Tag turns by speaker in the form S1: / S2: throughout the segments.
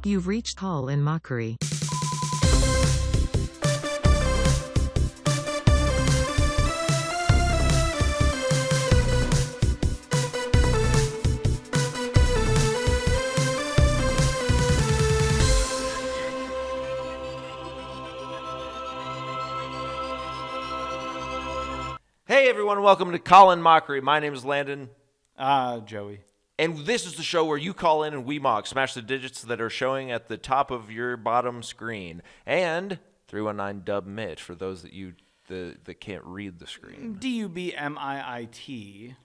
S1: You've reached Call in Mockery.
S2: Hey everyone, welcome to Call in Mockery. My name is Landon.
S3: Joey.
S2: And this is the show where you call in and we mock. Smash the digits that are showing at the top of your bottom screen. And 319-DUB-MIT for those that can't read the screen.
S3: DUBMIIT. MIT.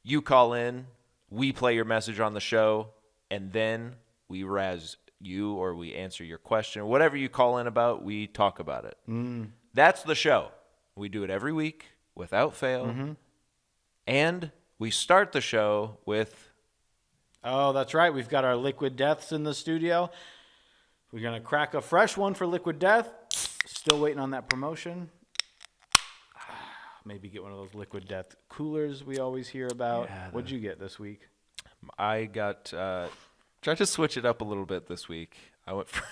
S2: You call in, we play your message on the show, and then we razz you or we answer your question. Whatever you call in about, we talk about it. That's the show. We do it every week without fail. And we start the show with...
S3: Oh, that's right. We've got our Liquid Deaths in the studio. We're going to crack a fresh one for Liquid Death. Still waiting on that promotion. Maybe get one of those Liquid Death coolers we always hear about. Yeah, what'd you get this week?
S2: I got... tried to switch it up a little bit this week. I went for...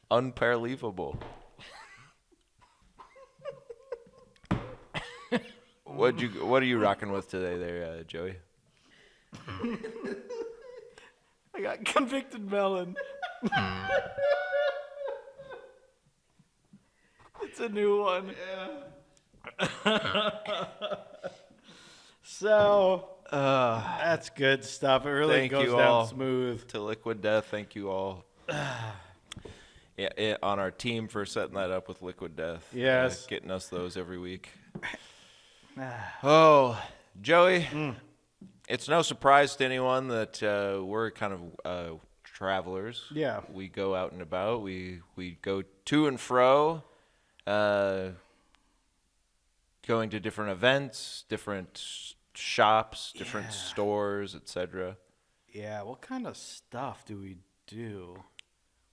S2: Unparleavable. What are you rocking with today there, Joey?
S3: I got Convicted Melon. It's a new one. Yeah. So, that's good stuff. It really goes down smooth.
S2: To Liquid Death, thank you all. On our team for setting that up with Liquid Death.
S3: Yes.
S2: Getting us those every week. Oh, Joey, it's no surprise to anyone that we're kind of travelers.
S3: Yeah.
S2: We go out and about. We go to and fro, going to different events, different shops, different stores, etc.
S3: Yeah, what kind of stuff do we do?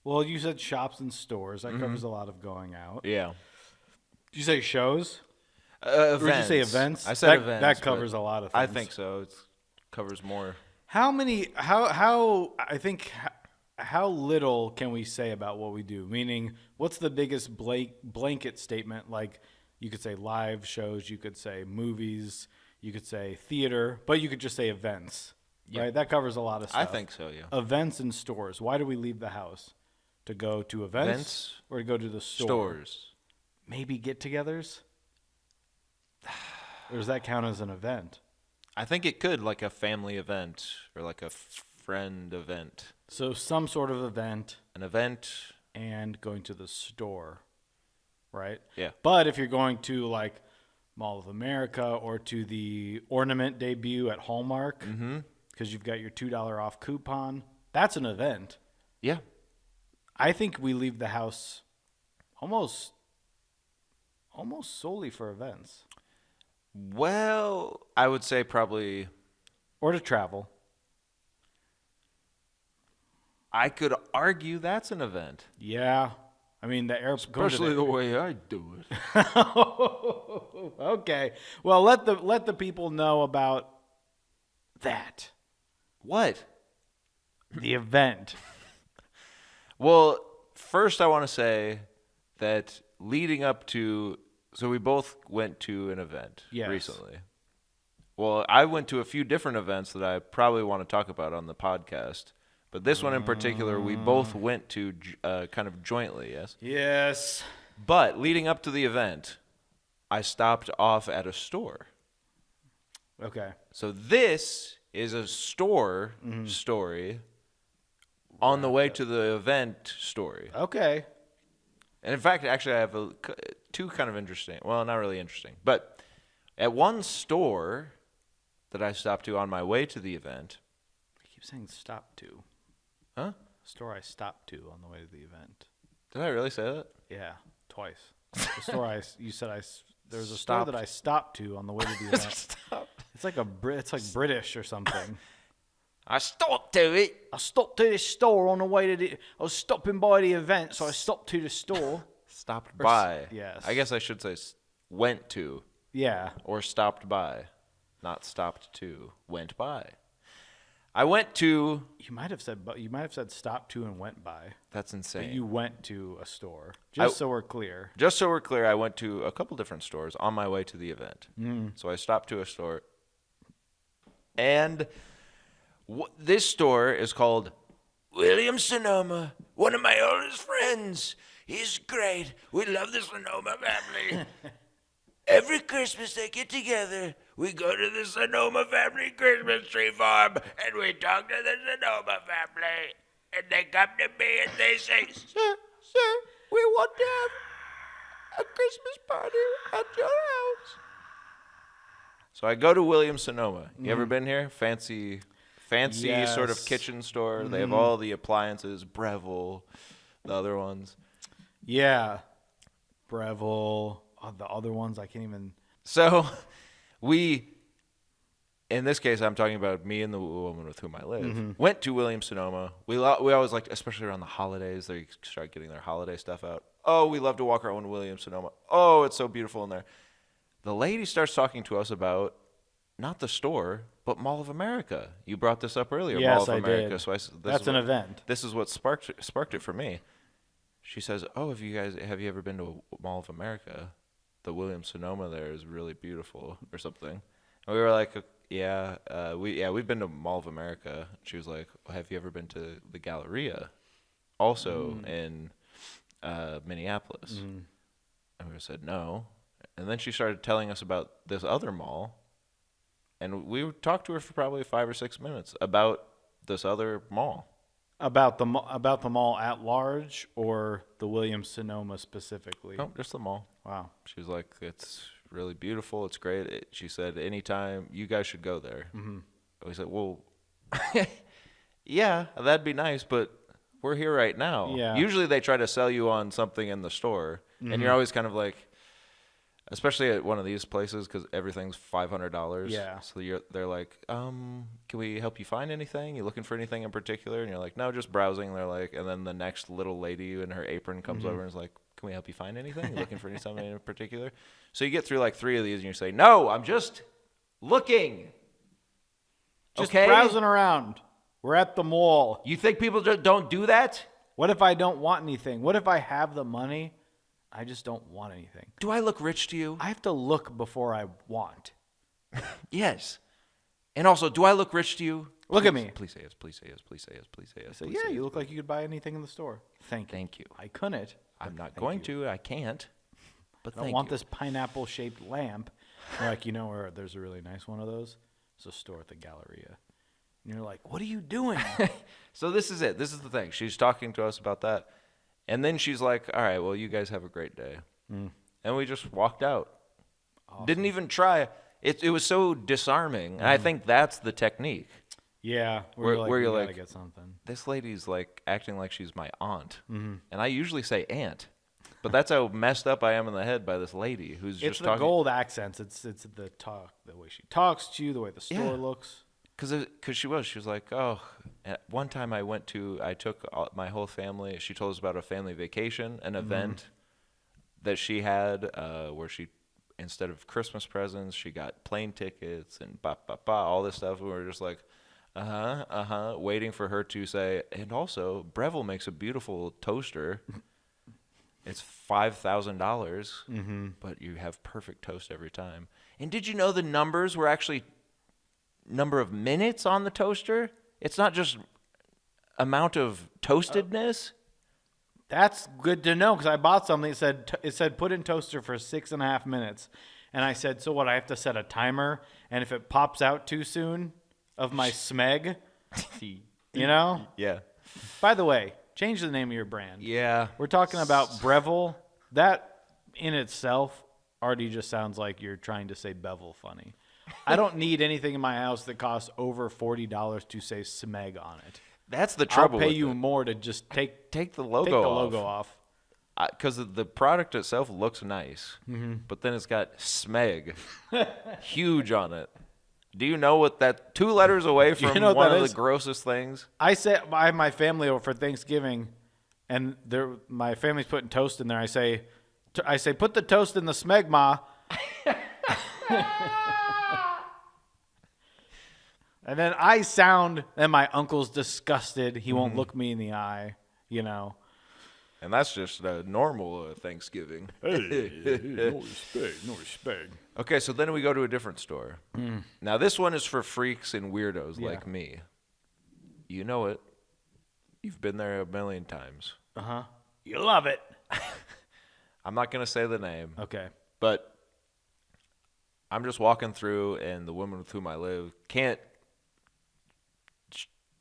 S3: Well, you said shops and stores. That covers a lot of going out.
S2: Yeah.
S3: Did you say shows?
S2: Events.
S3: Or did you say events?
S2: I said events.
S3: That covers a lot of things.
S2: I think so. It covers more.
S3: How little can we say about what we do? Meaning, what's the biggest blanket statement? Like, you could say live shows, you could say movies, you could say theater, but you could just say events, right? That covers a lot of stuff.
S2: I think so, yeah.
S3: Events and stores. Why do we leave the house? To go to events? Or to go to the store?
S2: Stores.
S3: Maybe get-togethers? Or does that count as an event?
S2: I think it could, like a family event or like a friend event.
S3: So some sort of event.
S2: An event.
S3: And going to the store, right?
S2: Yeah.
S3: But if you're going to like Mall of America or to the ornament debut at Hallmark, because you've got your $2 off coupon, that's an event.
S2: Yeah.
S3: I think we leave the house almost solely for events.
S2: Well, I would say probably...
S3: Or to travel.
S2: I could argue that's an event.
S3: Yeah. I mean, the airport...
S2: Especially the way I do it.
S3: Okay. Well, let the people know about that.
S2: What?
S3: The event.
S2: Well, first I want to say that leading up to... So we both went to an event recently. Well, I went to a few different events that I probably want to talk about on the podcast. But this one in particular, we both went to kind of jointly, yes?
S3: Yes.
S2: But leading up to the event, I stopped off at a store.
S3: Okay.
S2: So this is a store story on the way to the event story.
S3: Okay.
S2: And in fact, actually, I have two kind of interesting, well, not really interesting, but at one store that I stopped to on my way to the event.
S3: I keep saying stop to.
S2: Huh?
S3: Store I stopped to on the way to the event.
S2: Did I really say that?
S3: Yeah, twice. The store there was a store that I stopped to on the way to the event. It's like it's like British or something.
S2: I stopped to it.
S3: I stopped to this store on the way to I was stopping by the event, so I stopped to the store.
S2: Stopped by.
S3: Yes.
S2: I guess I should say went to.
S3: Yeah.
S2: Or stopped by. Not stopped to. Went by. I went to.
S3: You might have said stopped to and went by.
S2: That's insane.
S3: But you went to a store. So we're clear.
S2: Just so we're clear, I went to a couple different stores on my way to the event. So I stopped to a store. And this store is called William Sonoma, one of my oldest friends. He's great. We love the Sonoma family. Every Christmas they get together. We go to the Sonoma family Christmas tree farm, and we talk to the Sonoma family. And they come to me and they say, Sir, we want to have a Christmas party at your house. So I go to William Sonoma. You ever been here? Fancy
S3: Yes.
S2: sort of kitchen store. They have all the appliances, Breville, the other ones.
S3: Yeah. Breville. The other ones, I can't even.
S2: So in this case, I'm talking about me and the woman with whom I live, went to Williams Sonoma. We always like, especially around the holidays, they start getting their holiday stuff out. Oh, we love to walk around Williams Sonoma. Oh, it's so beautiful in there. The lady starts talking to us about not the store, but Mall of America. You brought this up earlier,
S3: Yes,
S2: Mall of
S3: I
S2: America.
S3: did.
S2: So
S3: That's an event.
S2: This is what sparked it for me. She says, "Oh, have you ever been to Mall of America? The Williams Sonoma there is really beautiful," or something. And we were like, we've been to Mall of America. She was like, "Have you ever been to the Galleria, also in Minneapolis?" And we said no. And then she started telling us about this other mall, and we talked to her for probably 5 or 6 minutes about this other mall.
S3: About the mall at large or the Williams Sonoma specifically?
S2: No, just the mall.
S3: Wow.
S2: She was like, "It's really beautiful. It's great." She said, "Anytime, you guys should go there." We said, "Well, yeah, that'd be nice, but we're here right now."
S3: Yeah.
S2: Usually they try to sell you on something in the store, and you're always kind of like, especially at one of these places, because everything's $500.
S3: Yeah.
S2: So they're like, "Can we help you find anything? You looking for anything in particular?" And you're like, "No, just browsing." And they're like, and then the next little lady in her apron comes over and is like, "Can we help you find anything? You looking for something in particular?" So you get through like 3 of these, and you say, "No, I'm just looking."
S3: Just
S2: okay?
S3: browsing around. We're at the mall.
S2: You think people just don't do that?
S3: What if I don't want anything? What if I have the money? I just don't want anything.
S2: Do I look rich to you?
S3: I have to look before I want.
S2: Yes. And also, do I look rich to you?
S3: Look at me.
S2: Please say yes. Please say yes. Please say yes. Please say yes.
S3: So
S2: please
S3: yeah,
S2: say
S3: you
S2: yes.
S3: look like you could buy anything in the store. Thank
S2: you.
S3: I couldn't.
S2: I'm not going to. I can't. But
S3: I don't want this pineapple-shaped lamp. You're like, where there's a really nice one of those? It's a store at the Galleria. And you're like, what are you doing?
S2: So this is it. This is the thing. She's talking to us about that. And then she's like, "All right, well, you guys have a great day." And we just walked out. Awesome. Didn't even try. It was so disarming. And I think that's the technique.
S3: Yeah.
S2: Where you're
S3: gotta
S2: like,
S3: get something.
S2: This lady's like acting like she's my aunt. And I usually say aunt. But that's how messed up I am in the head by this lady who's
S3: It's
S2: just
S3: the
S2: talking.
S3: It's accents. It's the talk, the way she talks to you, the way the store looks.
S2: Because she was like, "Oh, at one time I took my whole family." She told us about a family vacation, an event that she had where she, instead of Christmas presents, she got plane tickets and all this stuff. And we were just like, waiting for her to say, "And also, Breville makes a beautiful toaster. It's $5,000, but you have perfect toast every time. And did you know the numbers were actually number of minutes on the toaster? It's not just amount of toastedness."
S3: That's good to know, because I bought something that said put in toaster for 6.5 minutes. And I said, so what, I have to set a timer? And if it pops out too soon of my smeg,
S2: Yeah.
S3: By the way, change the name of your brand.
S2: Yeah.
S3: We're talking about Breville. That in itself already just sounds like you're trying to say Bevel funny. I don't need anything in my house that costs over $40 to say smeg on it.
S2: That's the trouble.
S3: I'll pay you more to just take
S2: the logo
S3: off.
S2: Because the product itself looks nice, but then it's got smeg huge on it. Do you know what that 2 letters away from one of the grossest things?
S3: I have my family over for Thanksgiving, and my family's putting toast in there. I say, put the toast in the smegma. And then and my uncle's disgusted. He won't look me in the eye, you know.
S2: And that's just a normal Thanksgiving.
S3: Hey, no respect.
S2: Okay, so then we go to a different store. Now, this one is for freaks and weirdos like me. You know it. You've been there a million times.
S3: Uh-huh. You love it.
S2: I'm not going to say the name.
S3: Okay.
S2: But I'm just walking through, and the woman with whom I live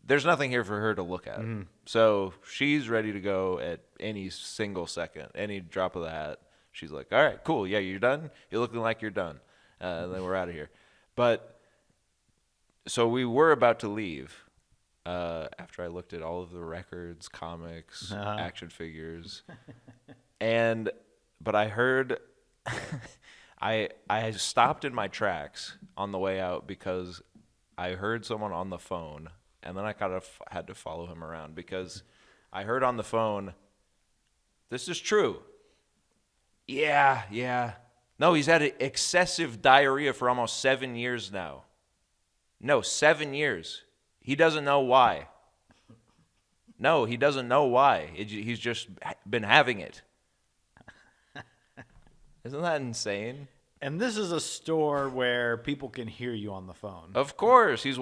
S2: there's nothing here for her to look at. So she's ready to go at any single second, any drop of the hat. She's like, all right, cool. Yeah, you're done? You're looking like you're done. And then we're out of here. But so we were about to leave after I looked at all of the records, comics, action figures. But I heard, I stopped in my tracks on the way out because I heard someone on the phone. And then I kind of had to follow him around because I heard on the phone, this is true. Yeah. No, he's had excessive diarrhea for almost 7 years now. No, 7 years. He doesn't know why. No, he doesn't know why. He's just been having it. Isn't that insane?
S3: And this is a store where people can hear you on the phone.
S2: Of course. He's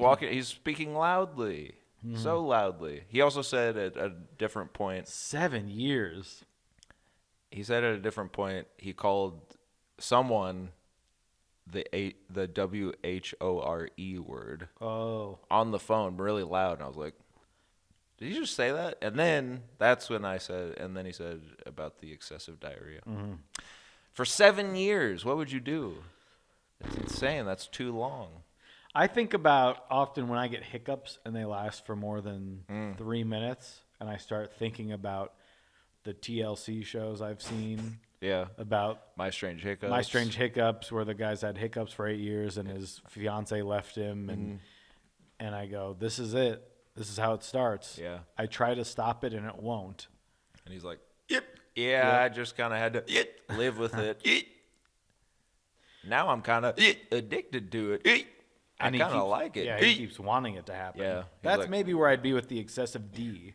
S2: speaking loudly. So loudly. He also said at a different point.
S3: 7 years.
S2: He said at a different point, he called someone the WHORE word on the phone really loud. And I was like, did you just say that? And then that's when he said about the excessive diarrhea. For 7 years, what would you do? It's insane. That's too long.
S3: I think about often when I get hiccups and they last for more than 3 minutes, and I start thinking about the TLC shows I've seen.
S2: Yeah.
S3: About
S2: My Strange Hiccups.
S3: My Strange Hiccups, where the guy's had hiccups for 8 years and his fiance left him, and I go, this is it. This is how it starts.
S2: Yeah.
S3: I try to stop it and it won't.
S2: And he's like, yep. Yeah, I just kind of had to live with it. Now I'm kind of addicted to it. I kind of like it.
S3: Yeah, he keeps wanting it to happen.
S2: Yeah,
S3: that's
S2: like,
S3: maybe where I'd be with the excessive D.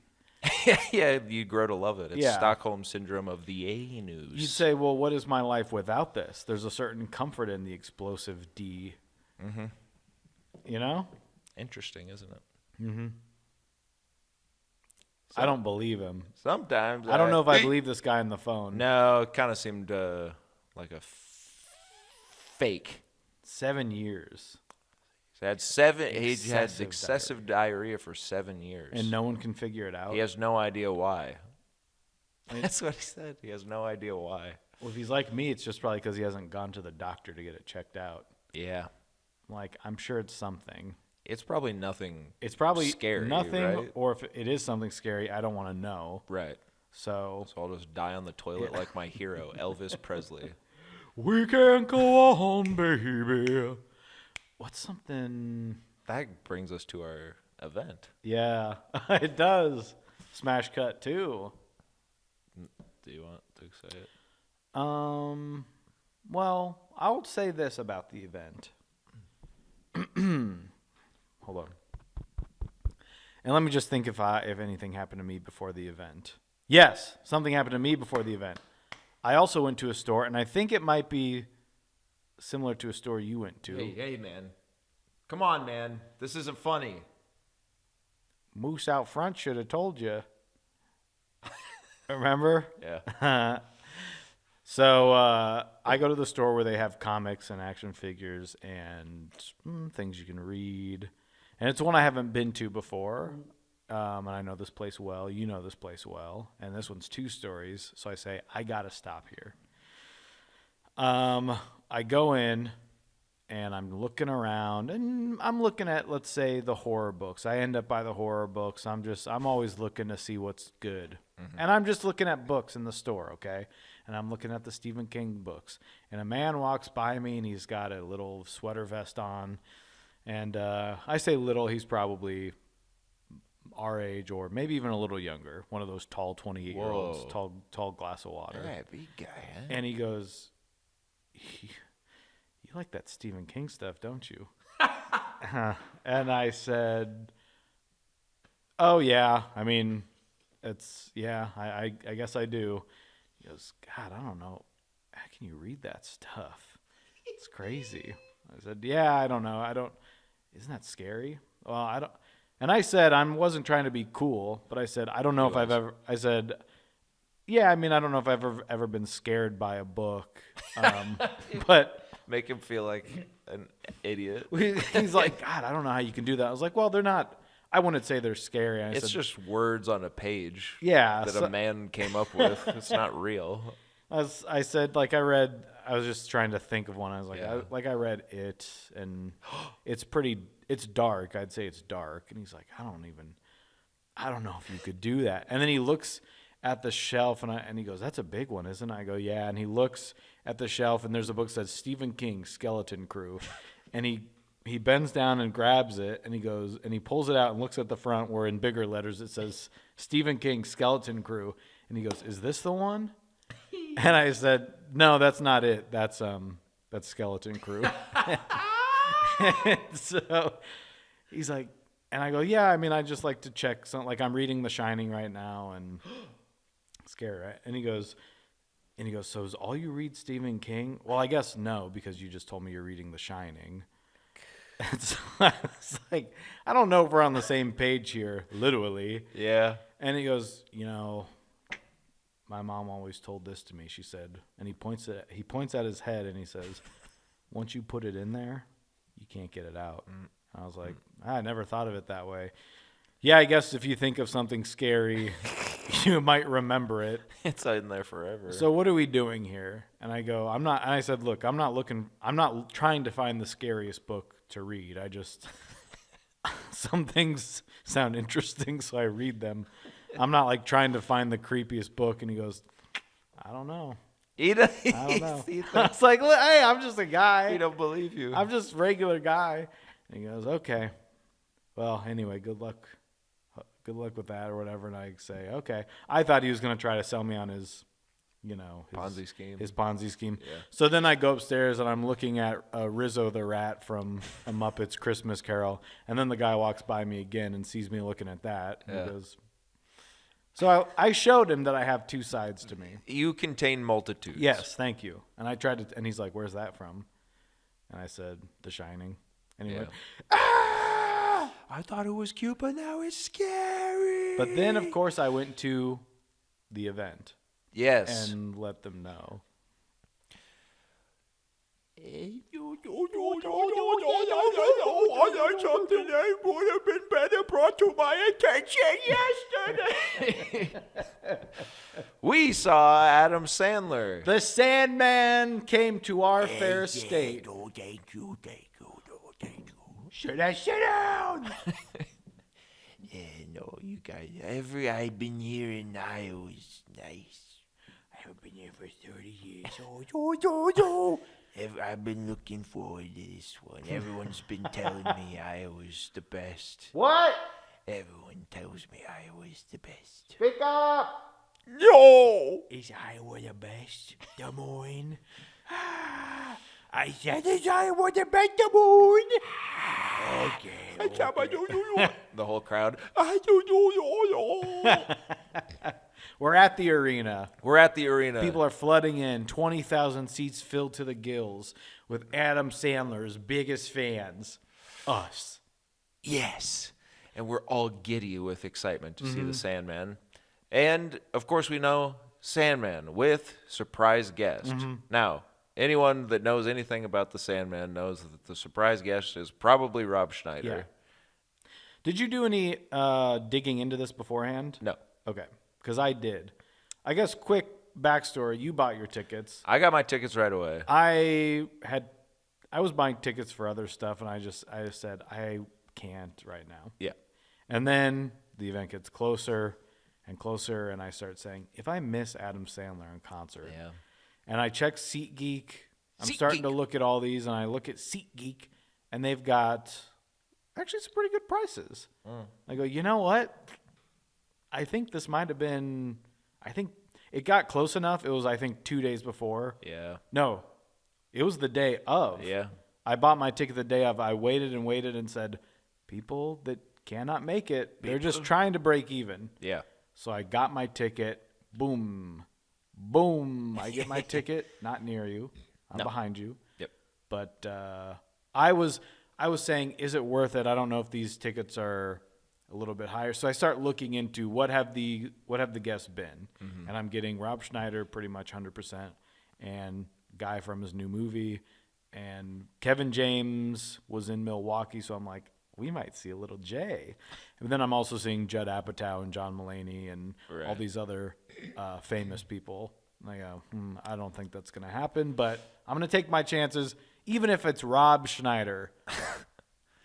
S2: Yeah, you grow to love it. It's Stockholm Syndrome of the anus.
S3: You'd say, well, what is my life without this? There's a certain comfort in the explosive D. You know?
S2: Interesting, isn't it?
S3: I don't believe him.
S2: Sometimes.
S3: I don't know if I believe this guy on the phone.
S2: No, it kind of seemed like a fake.
S3: 7 years.
S2: He had excessive diarrhea for 7 years.
S3: And no one can figure it out?
S2: He has no idea why. That's what he said. He has no idea why.
S3: Well, if he's like me, it's just probably because he hasn't gone to the doctor to get it checked out.
S2: Yeah.
S3: Like, I'm sure it's something.
S2: It's probably nothing.
S3: It's probably
S2: scary,
S3: nothing,
S2: right?
S3: Or if it is something scary, I don't want to know.
S2: Right.
S3: So
S2: I'll just die on the toilet like my hero, Elvis Presley.
S3: We can't go on, baby. What's something?
S2: That brings us to our event.
S3: Yeah, it does. Smash cut too.
S2: Do you want to say it?
S3: Well, I'll say this about the event. Hold on. And let me just think if anything happened to me before the event. Yes, something happened to me before the event. I also went to a store, and I think it might be similar to a store you went to.
S2: Hey, man. Come on, man. This isn't funny.
S3: Moose out front should have told you. Remember?
S2: Yeah.
S3: So I go to the store where they have comics and action figures and things you can read. And it's one I haven't been to before. And I know this place well. You know this place well. And this one's 2 stories. So I say, I got to stop here. I go in, and I'm looking around. And I'm looking at, let's say, the horror books. I end up by the horror books. I'm always looking to see what's good. And I'm just looking at books in the store, okay? And I'm looking at the Stephen King books. And a man walks by me, and he's got a little sweater vest on. And I say little, he's probably our age or maybe even a little younger. One of those tall 28-year-olds, tall glass of water.
S2: Yeah, big guy, huh?
S3: And he goes, you like that Stephen King stuff, don't you? And I said, oh, yeah. I mean, I guess I do. He goes, God, I don't know. How can you read that stuff? It's crazy. I said, yeah, I don't know. Isn't that scary? Well, I don't. And I said, I wasn't trying to be cool, but I said, I don't know if I've ever, I said, yeah, I mean, I don't know if I've ever been scared by a book. But
S2: make him feel like an idiot.
S3: He's like, God, I don't know how you can do that. I was like, well, they're not, I wouldn't say they're scary.
S2: It's just words on a page that a man came up with. It's not real.
S3: I said, like, I was just trying to think of one. I was like, I read it, and it's dark. I'd say it's dark. And he's like, I don't know if you could do that. And then he looks at the shelf, and he goes, that's a big one, isn't it? I go, yeah. And he looks at the shelf, and there's a book that says Stephen King, Skeleton Crew. And he bends down and grabs it, and he goes, and he pulls it out and looks at the front where in bigger letters it says Stephen King, Skeleton Crew. And he goes, is this the one? And I said, no, that's not it. That's Skeleton Crew. So he's like, and I go, yeah, I mean, I just like to check something. Like, I'm reading The Shining right now, and scary, right? And he goes, so is all you read Stephen King? Well, I guess no, because you just told me you're reading The Shining. And so I was like, I don't know if we're on the same page here, literally.
S2: Yeah.
S3: And he goes, my mom always told this to me. She said, and he points at his head, and he says, once you put it in there, you can't get it out. I was like, I never thought of it that way. Yeah, I guess if you think of something scary, you might remember it.
S2: It's in there forever.
S3: So what are we doing here? And I go, I'm not. And I said, look, I'm not trying to find the scariest book to read. I just, some things sound interesting, so I read them. I'm not like trying to find the creepiest book. And he goes, I don't know. I don't know. I was like, hey, I'm just a guy.
S2: He don't believe you.
S3: I'm just a regular guy. And he goes, okay. Well, anyway, good luck. Good luck with that or whatever. And I say, okay. I thought he was going to try to sell me on his
S2: Ponzi scheme.
S3: His Ponzi scheme.
S2: Yeah.
S3: So then I go upstairs and I'm looking at Rizzo the Rat from A Muppet's Christmas Carol. And then the guy walks by me again and sees me looking at that. And he goes, so I showed him that I have two sides to me.
S2: You contain multitudes.
S3: Yes, thank you. And I tried to, and he's like, where's that from? And I said, The Shining. And he went, ah!
S2: I thought it was cute, but now it's scary.
S3: But then, of course, I went to the event.
S2: Yes.
S3: And let them know.
S2: Something that would have been better brought to my attention yesterday. We saw Adam Sandler.
S3: The Sandman came to our fair state.
S2: Oh, thank you.
S3: Should I sit down?
S2: No, you guys. I've been here in Iowa's nice. I've been here for 30 years. I've been looking forward to this one. Everyone's been telling me Iowa's the best.
S3: What?
S2: Everyone tells me Iowa's the best.
S3: Speak up.
S2: No! Is Iowa the best? Des Moines? I said, is Iowa the best, Des Moines? Okay. The whole crowd.
S3: We're at the arena. People
S2: People
S3: are flooding in. 20,000 seats filled to the gills with Adam Sandler's biggest fans. Us.
S2: Yes. And we're all giddy with excitement to see the Sandman. And, of course, we know Sandman with surprise guest. Now, anyone that knows anything about the Sandman knows that the surprise guest is probably Rob Schneider.
S3: Yeah. Did you do any digging into this beforehand?
S2: No.
S3: Okay. Because I did. I guess quick backstory. You bought your tickets.
S2: I got my tickets right away.
S3: I was buying tickets for other stuff, and I just said I can't right now.
S2: Yeah.
S3: And then the event gets closer and closer, and I start saying, if I miss Adam Sandler in concert, and I check SeatGeek, I'm starting to look at all these, and I look at SeatGeek, and they've got actually some pretty good prices. I go, you know what? I think this might have been, I think it got close enough. It was, I think, 2 days before.
S2: Yeah.
S3: No, it was the day of.
S2: Yeah.
S3: I bought my ticket the day of. I waited and said, people that cannot make it, they're just trying to break even.
S2: Yeah.
S3: So I got my ticket. Boom. Boom. I get my ticket. Not near you. I'm behind you.
S2: Yep.
S3: But I was saying, is it worth it? I don't know if these tickets are a little bit higher. So I start looking into what have the guests been. Mm-hmm. And I'm getting Rob Schneider pretty much 100%, and guy from his new movie, and Kevin James was in Milwaukee, so I'm like, we might see a little Jay. And then I'm also seeing Judd Apatow and John Mulaney and all these other famous people. And I go, I don't think that's going to happen, but I'm going to take my chances, even if it's Rob Schneider.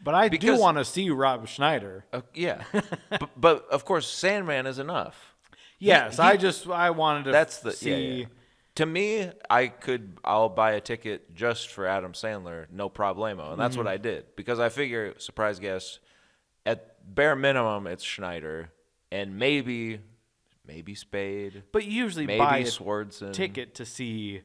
S3: But I do want to see Rob Schneider.
S2: Yeah. but of course, Sandman is enough.
S3: Yes, I wanted to see.
S2: Yeah. To me, I'll buy a ticket just for Adam Sandler, no problemo. And that's what I did. Because I figure, surprise guest, at bare minimum, it's Schneider. And maybe Spade.
S3: But you usually buy a ticket to see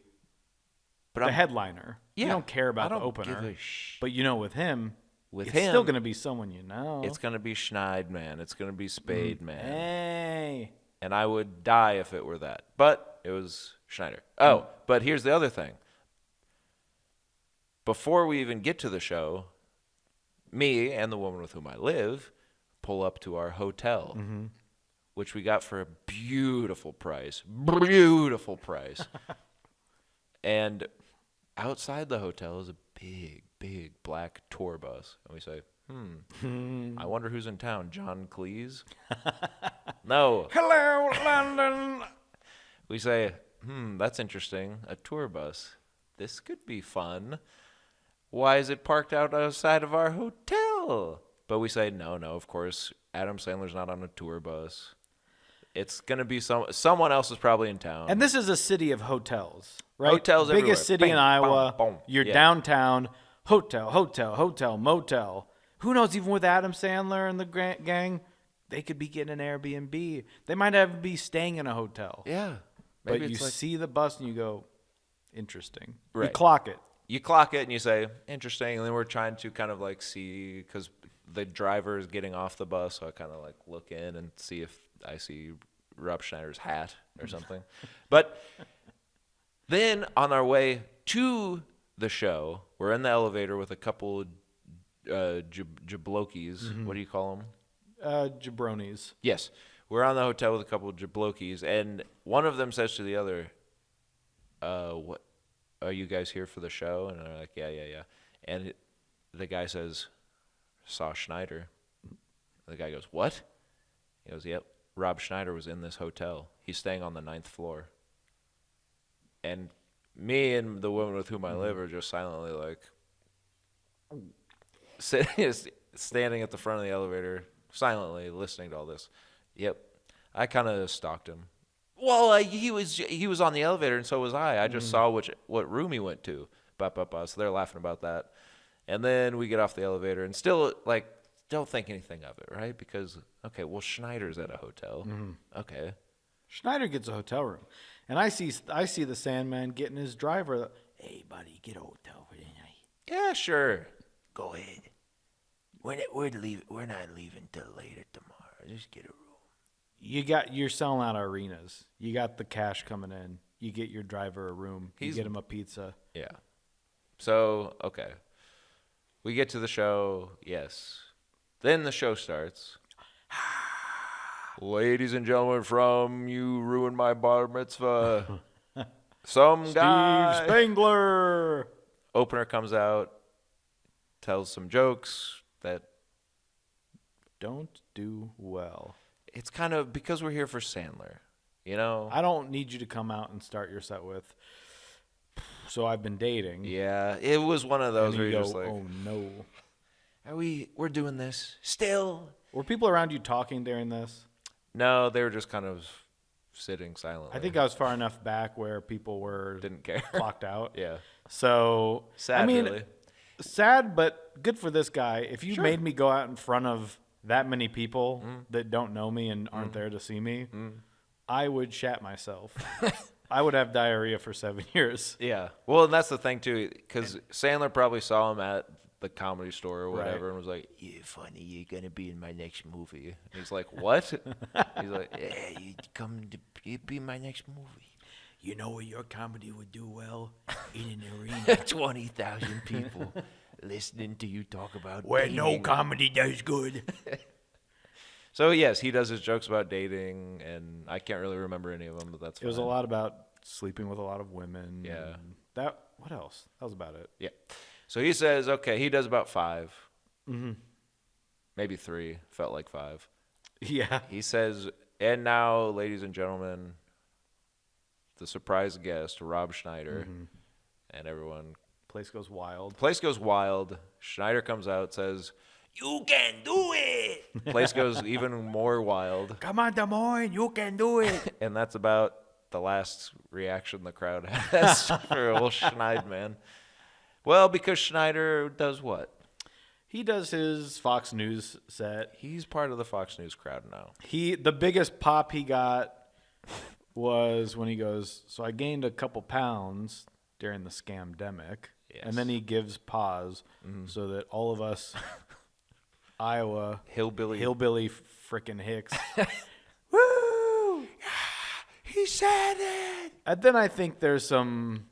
S3: the headliner. Yeah, you don't care about the opener. But with him, it's still going to be someone you know.
S2: It's going to be Schneid, man. It's going to be Spade, man.
S3: Hey.
S2: And I would die if it were that. But it was Schneider. Oh, but here's the other thing. Before we even get to the show, me and the woman with whom I live pull up to our hotel, which we got for a beautiful price. Beautiful price. And outside the hotel is a big black tour bus. And we say, I wonder who's in town. John Cleese? No.
S3: Hello, Landon.
S2: We say, that's interesting. A tour bus. This could be fun. Why is it parked outside of our hotel? But we say, no, of course, Adam Sandler's not on a tour bus. It's going to be someone else is probably in town.
S3: And this is a city of hotels, right?
S2: Hotels
S3: Biggest
S2: everywhere.
S3: city in Iowa.
S2: Boom.
S3: You're downtown. Hotel, motel. Who knows, even with Adam Sandler and the gang, they could be getting an Airbnb. They might be staying in a hotel.
S2: Yeah.
S3: But you see the bus and you go, interesting.
S2: Right.
S3: You clock it.
S2: You clock it and you say, interesting. And then we're trying to kind of like see, because the driver is getting off the bus. So I kind of like look in and see if I see Rob Schneider's hat or something. But then on our way to the show, we're in the elevator with a couple jablokis. What do you call them?
S3: Jabronis.
S2: Yes. We're on the hotel with a couple of jablokis, and one of them says to the other, what, are you guys here for the show? And they're like, yeah. And the guy says, saw Schneider. The guy goes, what? He goes, yep, Rob Schneider was in this hotel. He's staying on the 9th floor. And me and the woman with whom I live are just silently like, standing at the front of the elevator, silently listening to all this. Yep, I kind of stalked him. Well, he was on the elevator, and so was I. I just saw what room he went to. So they're laughing about that. And then we get off the elevator, and still don't think anything of it, right? Because Schneider's at a hotel. Okay,
S3: Schneider gets a hotel room, and I see the Sandman getting his driver. Hey, buddy, get a hotel for the night.
S2: Yeah, sure.
S4: Go ahead. We're not leaving till later tomorrow. Just get a room.
S3: You're selling out arenas. You got the cash coming in. You get your driver a room. You get him a pizza.
S2: Yeah. So, okay. We get to the show. Yes. Then the show starts. Ladies and gentlemen from You Ruined My Bar Mitzvah. Some guy.
S3: Steve Spangler.
S2: Opener comes out. Tells some jokes that
S3: don't do well.
S2: It's kind of because we're here for Sandler, you know?
S3: I don't need you to come out and start your set with, so I've been dating.
S2: Yeah, it was one of those where you're just like,
S3: oh no.
S2: We're doing this still?
S3: Were people around you talking during this?
S2: No, they were just kind of sitting silently.
S3: I think I was far enough back where people
S2: didn't care.
S3: Clocked out.
S2: Yeah.
S3: So,
S2: sad, really.
S3: Sad, but good for this guy. If you made me go out in front of that many people that don't know me and aren't there to see me, I would shat myself. I would have diarrhea for 7 years.
S2: Yeah. Well, and that's the thing, too, because Sandler probably saw him at the Comedy Store or whatever and was like,
S4: "You're funny. You're going to be in my next movie."
S2: And he's like, what? He's like,
S4: "Yeah, you be in my next movie. You know where your comedy would do well? In an arena. 20,000 people listening to you talk about
S5: Where
S4: dating.
S5: no comedy does good.
S2: So, yes, he does his jokes about dating, and I can't really remember any of them, but that's fine.
S3: It was a lot about sleeping with a lot of women.
S2: Yeah.
S3: What else? That was about it.
S2: Yeah. So he says, okay, he does about 5. Mm-hmm. Maybe 3. Felt like 5.
S3: Yeah.
S2: He says, and now, ladies and gentlemen, the surprise guest, Rob Schneider, and everyone.
S3: Place goes wild.
S2: Place goes wild. Schneider comes out, says,
S4: You can do it.
S2: place goes even more wild.
S5: Come on, Des Moines, you can do it.
S2: And that's about the last reaction the crowd has for old Schneidman. Well, because Schneider does what?
S3: He does his Fox News set.
S2: He's part of the Fox News crowd now.
S3: The biggest pop he got was when he goes, so I gained a couple pounds during the scamdemic.
S2: Yes.
S3: And then he gives pause so that all of us Iowa
S2: Hillbilly
S3: frickin' Hicks.
S5: Woo! He said it.
S3: And then I think there's some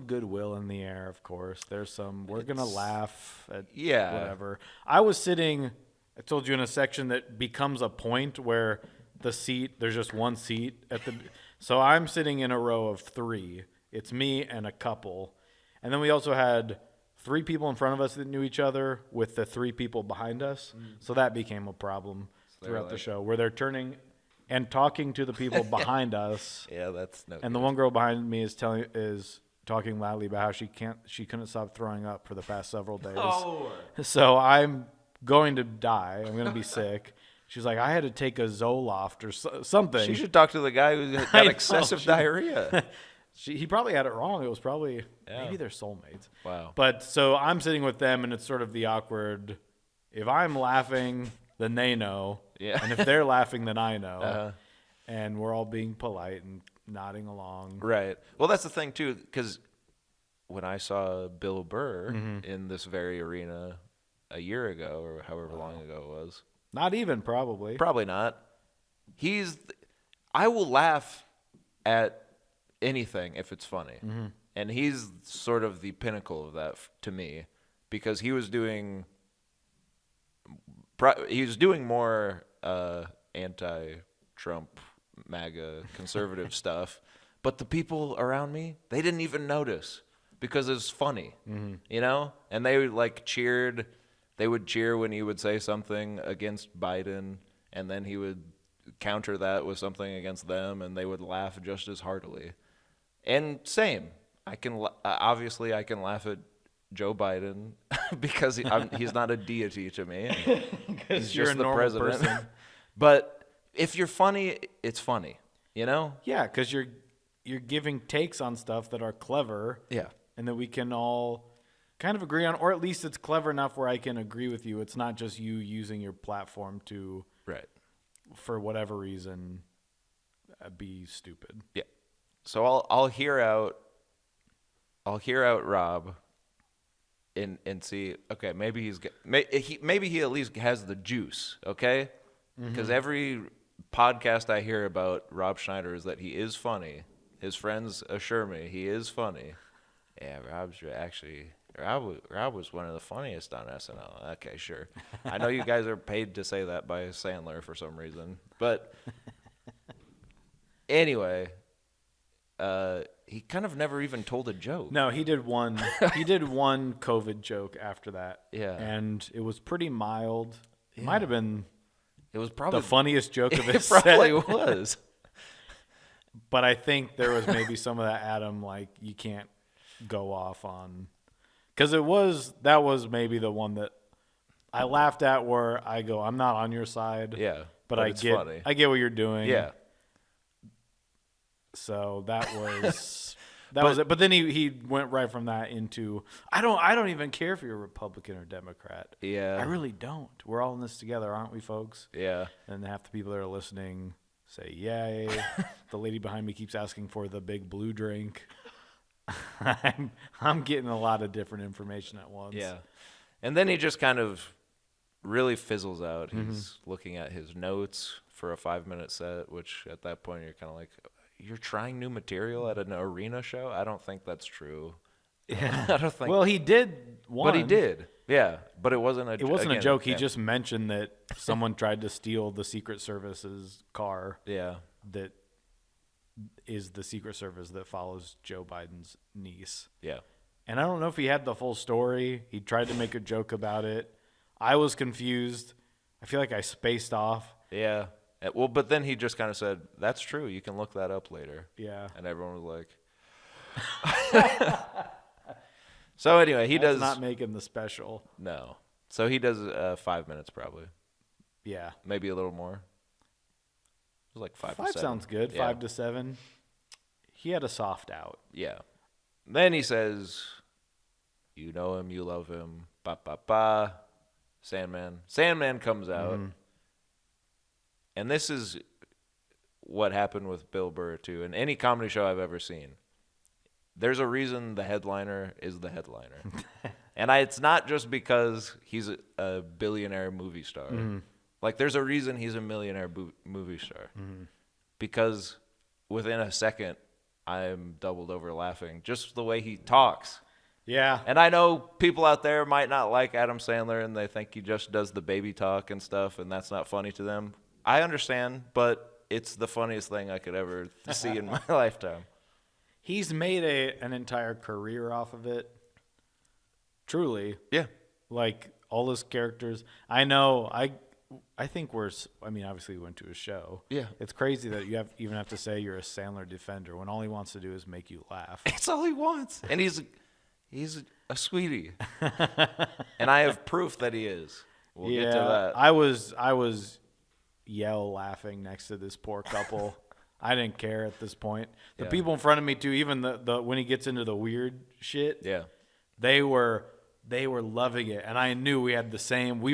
S3: goodwill in the air, of course. We're going to laugh at whatever. I was sitting, I told you, in a section that becomes a point where there's just one seat so I'm sitting in a row of 3. It's me and a couple. And then we also had 3 people in front of us that knew each other with the 3 people behind us. So that became a problem throughout the show, where they're turning and talking to the people behind us.
S2: Yeah, that's no.
S3: And the one girl behind me is talking loudly about how she couldn't stop throwing up for the past several days. Oh. So I'm going to die. I'm going to be sick. She's like, I had to take a Zoloft or something.
S2: She should talk to the guy who got excessive diarrhea.
S3: He probably had it wrong. It was probably maybe they're soulmates.
S2: Wow.
S3: But so I'm sitting with them, and it's sort of the awkward. If I'm laughing, then they know.
S2: Yeah.
S3: And if they're laughing, then I know.
S2: Uh-huh.
S3: And we're all being polite and nodding along.
S2: Right. Well, that's the thing, too, because when I saw Bill Burr in this very arena a year ago or however long ago it was.
S3: Not even, probably.
S2: Probably not. I will laugh at anything if it's funny. And he's sort of the pinnacle of that to me, because he was doing more anti-Trump, MAGA, conservative stuff, but the people around me, they didn't even notice because it's funny, you know? And they cheered. They would cheer when he would say something against Biden, and then he would counter that with something against them, and they would laugh just as heartily. And same, I can laugh at Joe Biden because he's not a deity to me. He's just the president. Person. But if you're funny, it's funny, you know?
S3: Yeah, because you're giving takes on stuff that are clever.
S2: Yeah.
S3: And that we can all kind of agree on, or at least it's clever enough where I can agree with you. It's not just you using your platform to, for whatever reason, be stupid.
S2: Yeah. So I'll hear out Rob and see, okay, maybe he at least has the juice, okay? Because every podcast I hear about Rob Schneider is that he is funny. His friends assure me he is funny. Yeah, Rob was one of the funniest on SNL. Okay, sure. I know you guys are paid to say that by Sandler for some reason. But anyway, he kind of never even told a joke.
S3: No, he did one COVID joke after that.
S2: Yeah.
S3: And it was pretty mild. It might have been
S2: probably
S3: the funniest joke of his
S2: set. It probably was.
S3: But I think there was maybe some of that Adam, you can't go off on. Because that was maybe the one that I laughed at where I go, I'm not on your side.
S2: Yeah.
S3: But I get funny. I get what you're doing.
S2: Yeah.
S3: So that was was it. But then he went right from that into I don't even care if you're a Republican or Democrat.
S2: Yeah.
S3: I really don't. We're all in this together, aren't we, folks?
S2: Yeah.
S3: And half the people that are listening say yay. The lady behind me keeps asking for the big blue drink. I'm getting a lot of different information at once.
S2: Yeah. And then he just kind of really fizzles out. He's looking at his notes for a 5-minute set, which at that point you're kind of like, you're trying new material at an arena show? I don't think that's true.
S3: Yeah.
S2: I don't think.
S3: Well, he did one.
S2: But he did. Yeah. But it wasn't a
S3: It wasn't a joke. He
S2: yeah.
S3: just mentioned that someone tried to steal the Secret Service's car.
S2: Yeah.
S3: That is the Secret Service that follows Joe Biden's niece.
S2: Yeah.
S3: And I don't know if he had the full story. He tried to make a joke about it. I was confused. I feel like I spaced off.
S2: Yeah. Well, but then he just kind of said, that's true. You can look that up later.
S3: Yeah.
S2: And everyone was like. So anyway, he
S3: That's
S2: does.
S3: not making the special.
S2: No. So he does 5 minutes probably.
S3: Yeah.
S2: Maybe a little more. It was like 5 to 7.
S3: 5 sounds good.
S2: Yeah.
S3: 5 to 7. He had a soft out.
S2: Yeah. Then he says, you know him, you love him, ba ba ba. Sandman. Sandman comes out. And this is what happened with Bill Burr, too. In any comedy show I've ever seen, there's a reason the headliner is the headliner. And it's not just because he's a billionaire movie star. Like, there's a reason he's a millionaire movie star. Because within a second, I'm doubled over laughing. Just the way he talks.
S3: Yeah.
S2: And I know people out there might not like Adam Sandler and they think he just does the baby talk and stuff, and that's not funny to them. I understand, but it's the funniest thing I could ever see in my lifetime.
S3: He's made an entire career off of it. Truly.
S2: Yeah.
S3: Like, all his characters. I know. I think obviously we went to a show.
S2: Yeah.
S3: It's crazy that you even have to say you're a Sandler defender when all he wants to do is make you laugh.
S2: It's all he wants. And he's a sweetie. And I have proof that he is. We'll get to that.
S3: I was yell laughing next to this poor couple. I didn't care at this point. The people in front of me too, even the when he gets into the weird shit,
S2: Yeah.
S3: they were loving it, and I knew we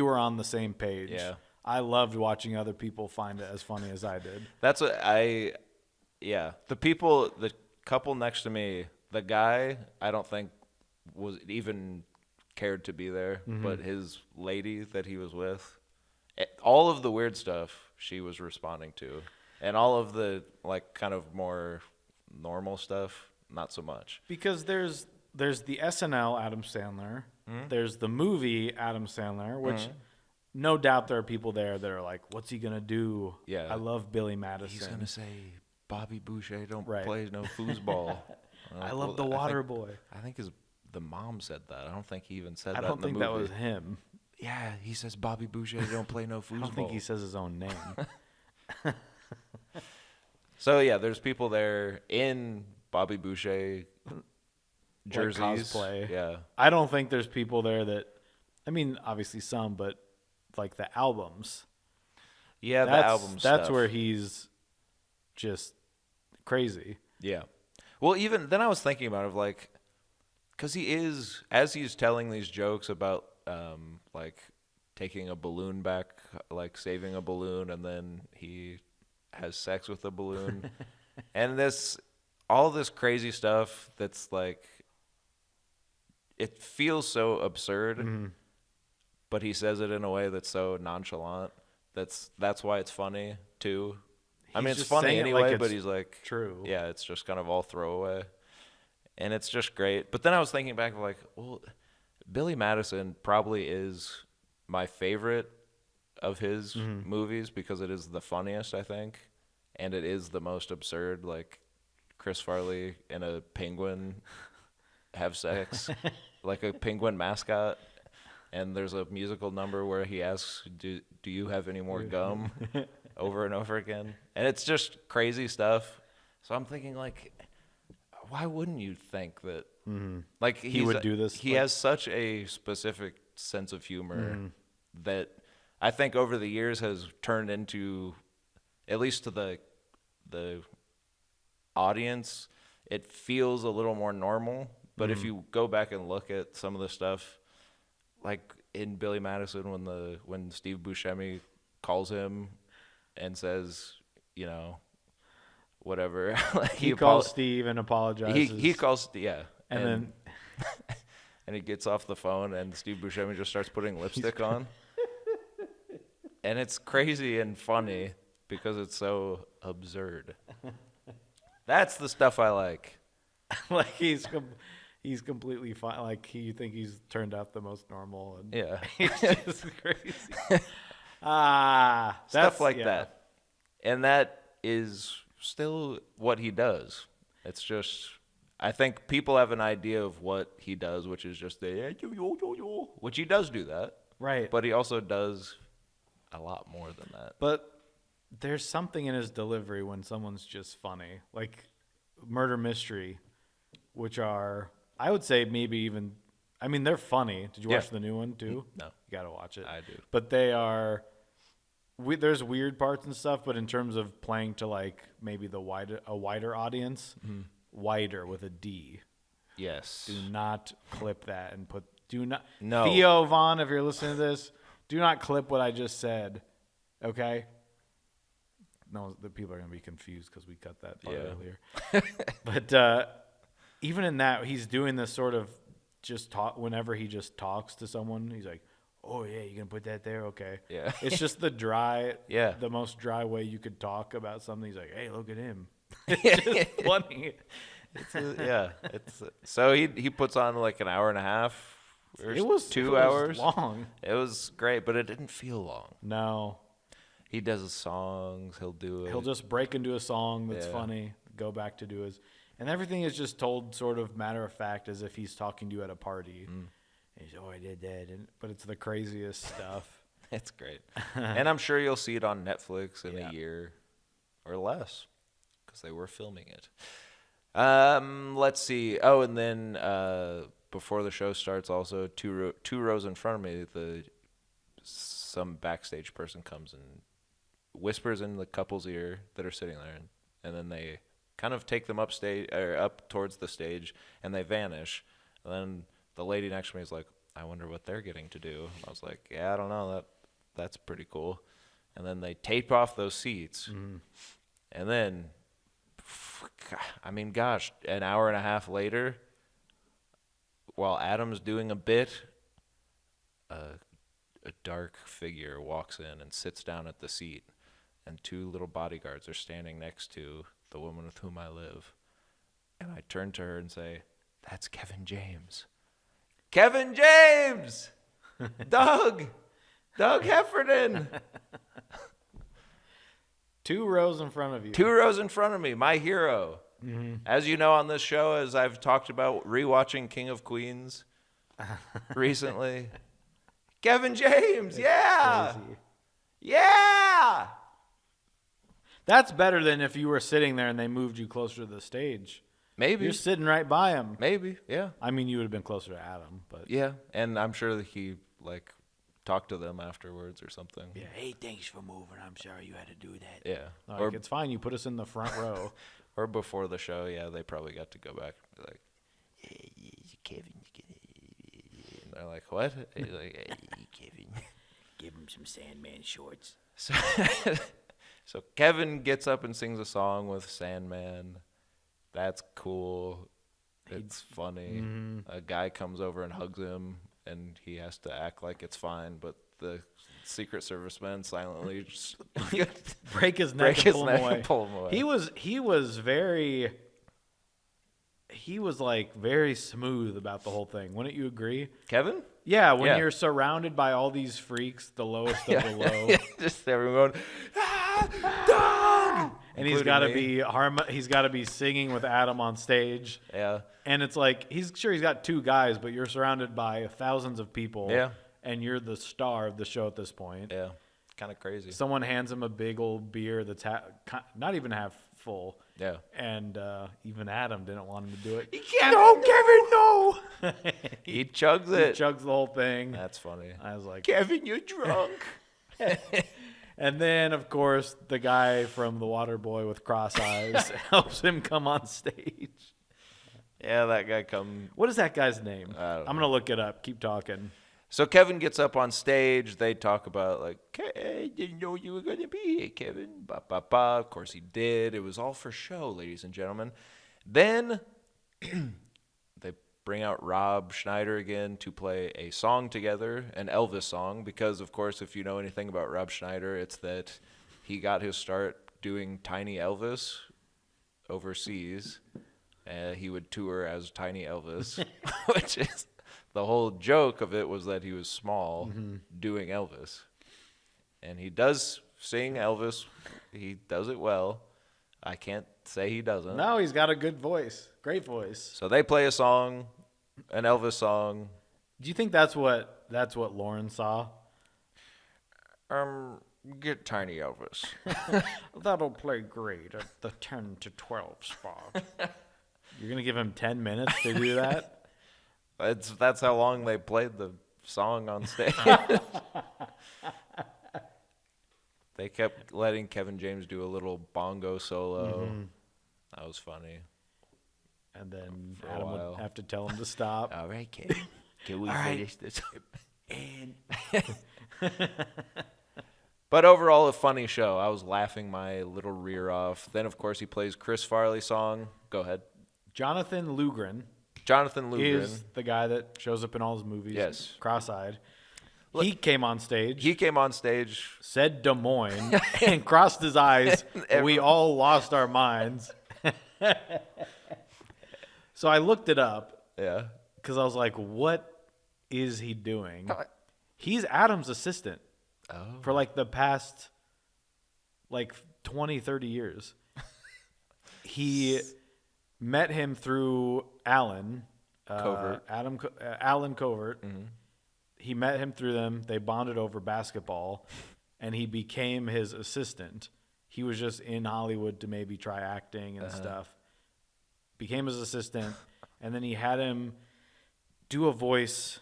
S3: were on the same page.
S2: Yeah.
S3: I loved watching other people find it as funny as I did.
S2: That's what the couple next to me, the guy, I don't think was even cared to be there, but his lady that he was with, all of the weird stuff she was responding to, and all of the like kind of more normal stuff, not so much.
S3: Because there's the SNL Adam Sandler, there's the movie Adam Sandler, which no doubt there are people there that are like, what's he gonna do?
S2: Yeah.
S3: I love Billy Madison.
S2: He's gonna say Bobby Boucher don't
S3: Right.
S2: play no foosball.
S3: I love the Water Boy.
S2: I think the mom said that. I don't think he even said
S3: I
S2: that
S3: don't
S2: in the
S3: think
S2: movie.
S3: that was him.
S2: Yeah, he says Bobby Boucher don't play no foosball.
S3: I don't think he says his own name.
S2: So yeah, there's people there in Bobby Boucher jerseys.
S3: cosplay.
S2: Yeah.
S3: I don't think there's people there that, I mean, obviously some, but like the albums.
S2: Yeah, the
S3: That's
S2: album
S3: That's
S2: stuff.
S3: where he's just crazy.
S2: Yeah. Well, even then I was thinking about it, like, because he is, as he's telling these jokes about, like, taking a balloon back, like saving a balloon, and then he has sex with a balloon. And all this crazy stuff that's like, it feels so absurd, but he says it in a way that's so nonchalant. That's why it's funny, too. I mean,
S3: He's
S2: it's
S3: just
S2: funny
S3: saying it
S2: anyway,
S3: like
S2: but
S3: it's
S2: he's like,
S3: true.
S2: Yeah, it's just kind of all throwaway. And it's just great. But then I was thinking back, like, well, Billy Madison probably is my favorite of his movies because it is the funniest, I think. And it is the most absurd, like Chris Farley and a penguin have sex, like a penguin mascot. And there's a musical number where he asks, do you have any more gum? Over and over again. And it's just crazy stuff. So I'm thinking, like, why wouldn't you think that, like,
S3: He would do this,
S2: He
S3: like-
S2: has such a specific sense of humor that I think over the years has turned into, at least to the audience, it feels a little more normal. But if you go back and look at some of the stuff, like in Billy Madison, when Steve Buscemi calls him and says, you know, whatever. Like
S3: he calls Steve and apologizes.
S2: He calls, yeah.
S3: And then...
S2: and he gets off the phone, and Steve Buscemi just starts putting lipstick on. And it's crazy and funny because it's so absurd. That's the stuff I like.
S3: Like he's completely fine. Like you think he's turned out the most normal. And
S2: Yeah.
S3: he's just crazy.
S2: Stuff like that. And that is still what he does. It's just, I think people have an idea of what he does, which is just which he does do that.
S3: Right.
S2: But he also does a lot more than that.
S3: But there's something in his delivery when someone's just funny. Like Murder Mystery, which are, I would say maybe even, I mean, they're funny. Did you watch the new one too?
S2: No.
S3: You got to watch it.
S2: I do.
S3: But they are, there's weird parts and stuff, but in terms of playing to like maybe a wider audience, wider with a D.
S2: Yes.
S3: Do not clip that and
S2: No.
S3: Theo Vaughn, if you're listening to this, do not clip what I just said. Okay? No, the people are going to be confused because we cut that part earlier. But even in that, he's doing this sort of just talk. Whenever he just talks to someone, he's like, "Oh yeah, you gonna put that there? Okay."
S2: Yeah.
S3: It's just the most dry way you could talk about something. He's like, "Hey, look at him." It's just funny.
S2: So he puts on like an hour and a half.
S3: It was
S2: 2 hours.
S3: It was long.
S2: It was great, but it didn't feel long.
S3: No.
S2: He does his songs. He'll do it.
S3: He'll just break into a song that's funny, go back to do his, and everything is just told sort of matter of fact, as if he's talking to you at a party. And he's, "Oh, I did that," but it's the craziest stuff.
S2: It's great, and I'm sure you'll see it on Netflix in a year or less because they were filming it. Let's see. Oh, and then before the show starts, also two rows in front of me, some backstage person comes and whispers in the couple's ear that are sitting there, and then they kind of take them up towards the stage, and they vanish. And then the lady next to me is like, "I wonder what they're getting to do." And I was like, "Yeah, I don't know. That's pretty cool." And then they tape off those seats, and then, I mean, gosh, an hour and a half later, while Adam's doing a bit, a dark figure walks in and sits down at the seat, and two little bodyguards are standing next to the woman with whom I live. And I turn to her and say, "That's Kevin James." Kevin James! Doug Heffernan!
S3: 2 rows in front of you.
S2: 2 rows in front of me, my hero. As you know on this show, as I've talked about rewatching King of Queens recently, Kevin James, yeah! Yeah!
S3: That's better than if you were sitting there and they moved you closer to the stage.
S2: Maybe.
S3: You're sitting right by him.
S2: Maybe, yeah.
S3: I mean, you would have been closer to Adam, but
S2: Yeah, and I'm sure that he, talked to them afterwards or something.
S5: Yeah, hey, thanks for moving. I'm sorry you had to do that.
S2: Yeah.
S3: like, it's fine. You put us in the front row.
S2: Or before the show, yeah, they probably got to go back and be like,
S5: Hey, Kevin,
S2: and they're like, "What?" He's like,
S5: hey, Kevin, give him some Sandman shorts.
S2: So Kevin gets up and sings a song with Sandman. That's cool. It's funny. A guy comes over and hugs him, and he has to act like it's fine, but the Secret Service men silently just
S3: break his neck and pull him away.
S2: He
S3: was like very smooth about the whole thing. Wouldn't you agree?
S2: Kevin?
S3: Yeah, when you're surrounded by all these freaks, the lowest of the low.
S2: Just everyone going, Doug!
S3: And he's got to be singing with Adam on stage.
S2: Yeah.
S3: And it's like he's got 2 guys, but you're surrounded by thousands of people.
S2: Yeah.
S3: And you're the star of the show at this point.
S2: Yeah. Kind of crazy.
S3: Someone hands him a big old beer that's not even half full.
S2: Yeah.
S3: And even Adam didn't want him to do it.
S2: He can't.
S5: No, Kevin, no!
S2: He chugs it.
S3: He chugs the whole thing.
S2: That's funny.
S3: I was like,
S5: Kevin, you're drunk.
S3: And then, of course, the guy from The Water Boy with cross eyes helps him come on stage.
S2: Yeah, that guy come.
S3: What is that guy's name?
S2: I don't
S3: I'm going to look it up. Keep talking.
S2: So Kevin gets up on stage. They talk about, like, hey, I didn't know you were going to be here, Kevin. Ba, ba, ba. Of course he did. It was all for show, ladies and gentlemen. Then they bring out Rob Schneider again to play a song together, an Elvis song, because, of course, if you know anything about Rob Schneider, it's that he got his start doing Tiny Elvis overseas. He would tour as Tiny Elvis, which is... The whole joke of it was that he was small doing Elvis. And he does sing Elvis. He does it well. I can't say he doesn't.
S3: No, he's got a good voice. Great voice.
S2: So they play a song, an Elvis song.
S3: Do you think that's what Lauren saw?
S2: Get Tiny Elvis.
S3: That'll play great at the 10 to 12 spot. You're going to give him 10 minutes to do that?
S2: That's how long they played the song on stage. They kept letting Kevin James do a little bongo solo. That was funny.
S3: And then Adam would have to tell him to stop.
S4: All right, Kevin. Can we finish this? And
S2: But overall, a funny show. I was laughing my little rear off. Then, of course, he plays Chris Farley song. Go ahead.
S3: Jonathan Lugren is the guy that shows up in all his movies.
S2: Yes.
S3: Cross-eyed. He came on stage. Said Des Moines and crossed his eyes. We all lost our minds. So I looked it up.
S2: Yeah.
S3: Because I was like, what is he doing? He's Adam's assistant for like the past 20, 30 years. He met him through Alan
S2: Covert.
S3: Alan Covert. He met him through them. They bonded over basketball, and he became his assistant. He was just in Hollywood to maybe try acting and stuff. Became his assistant, and then he had him do a voice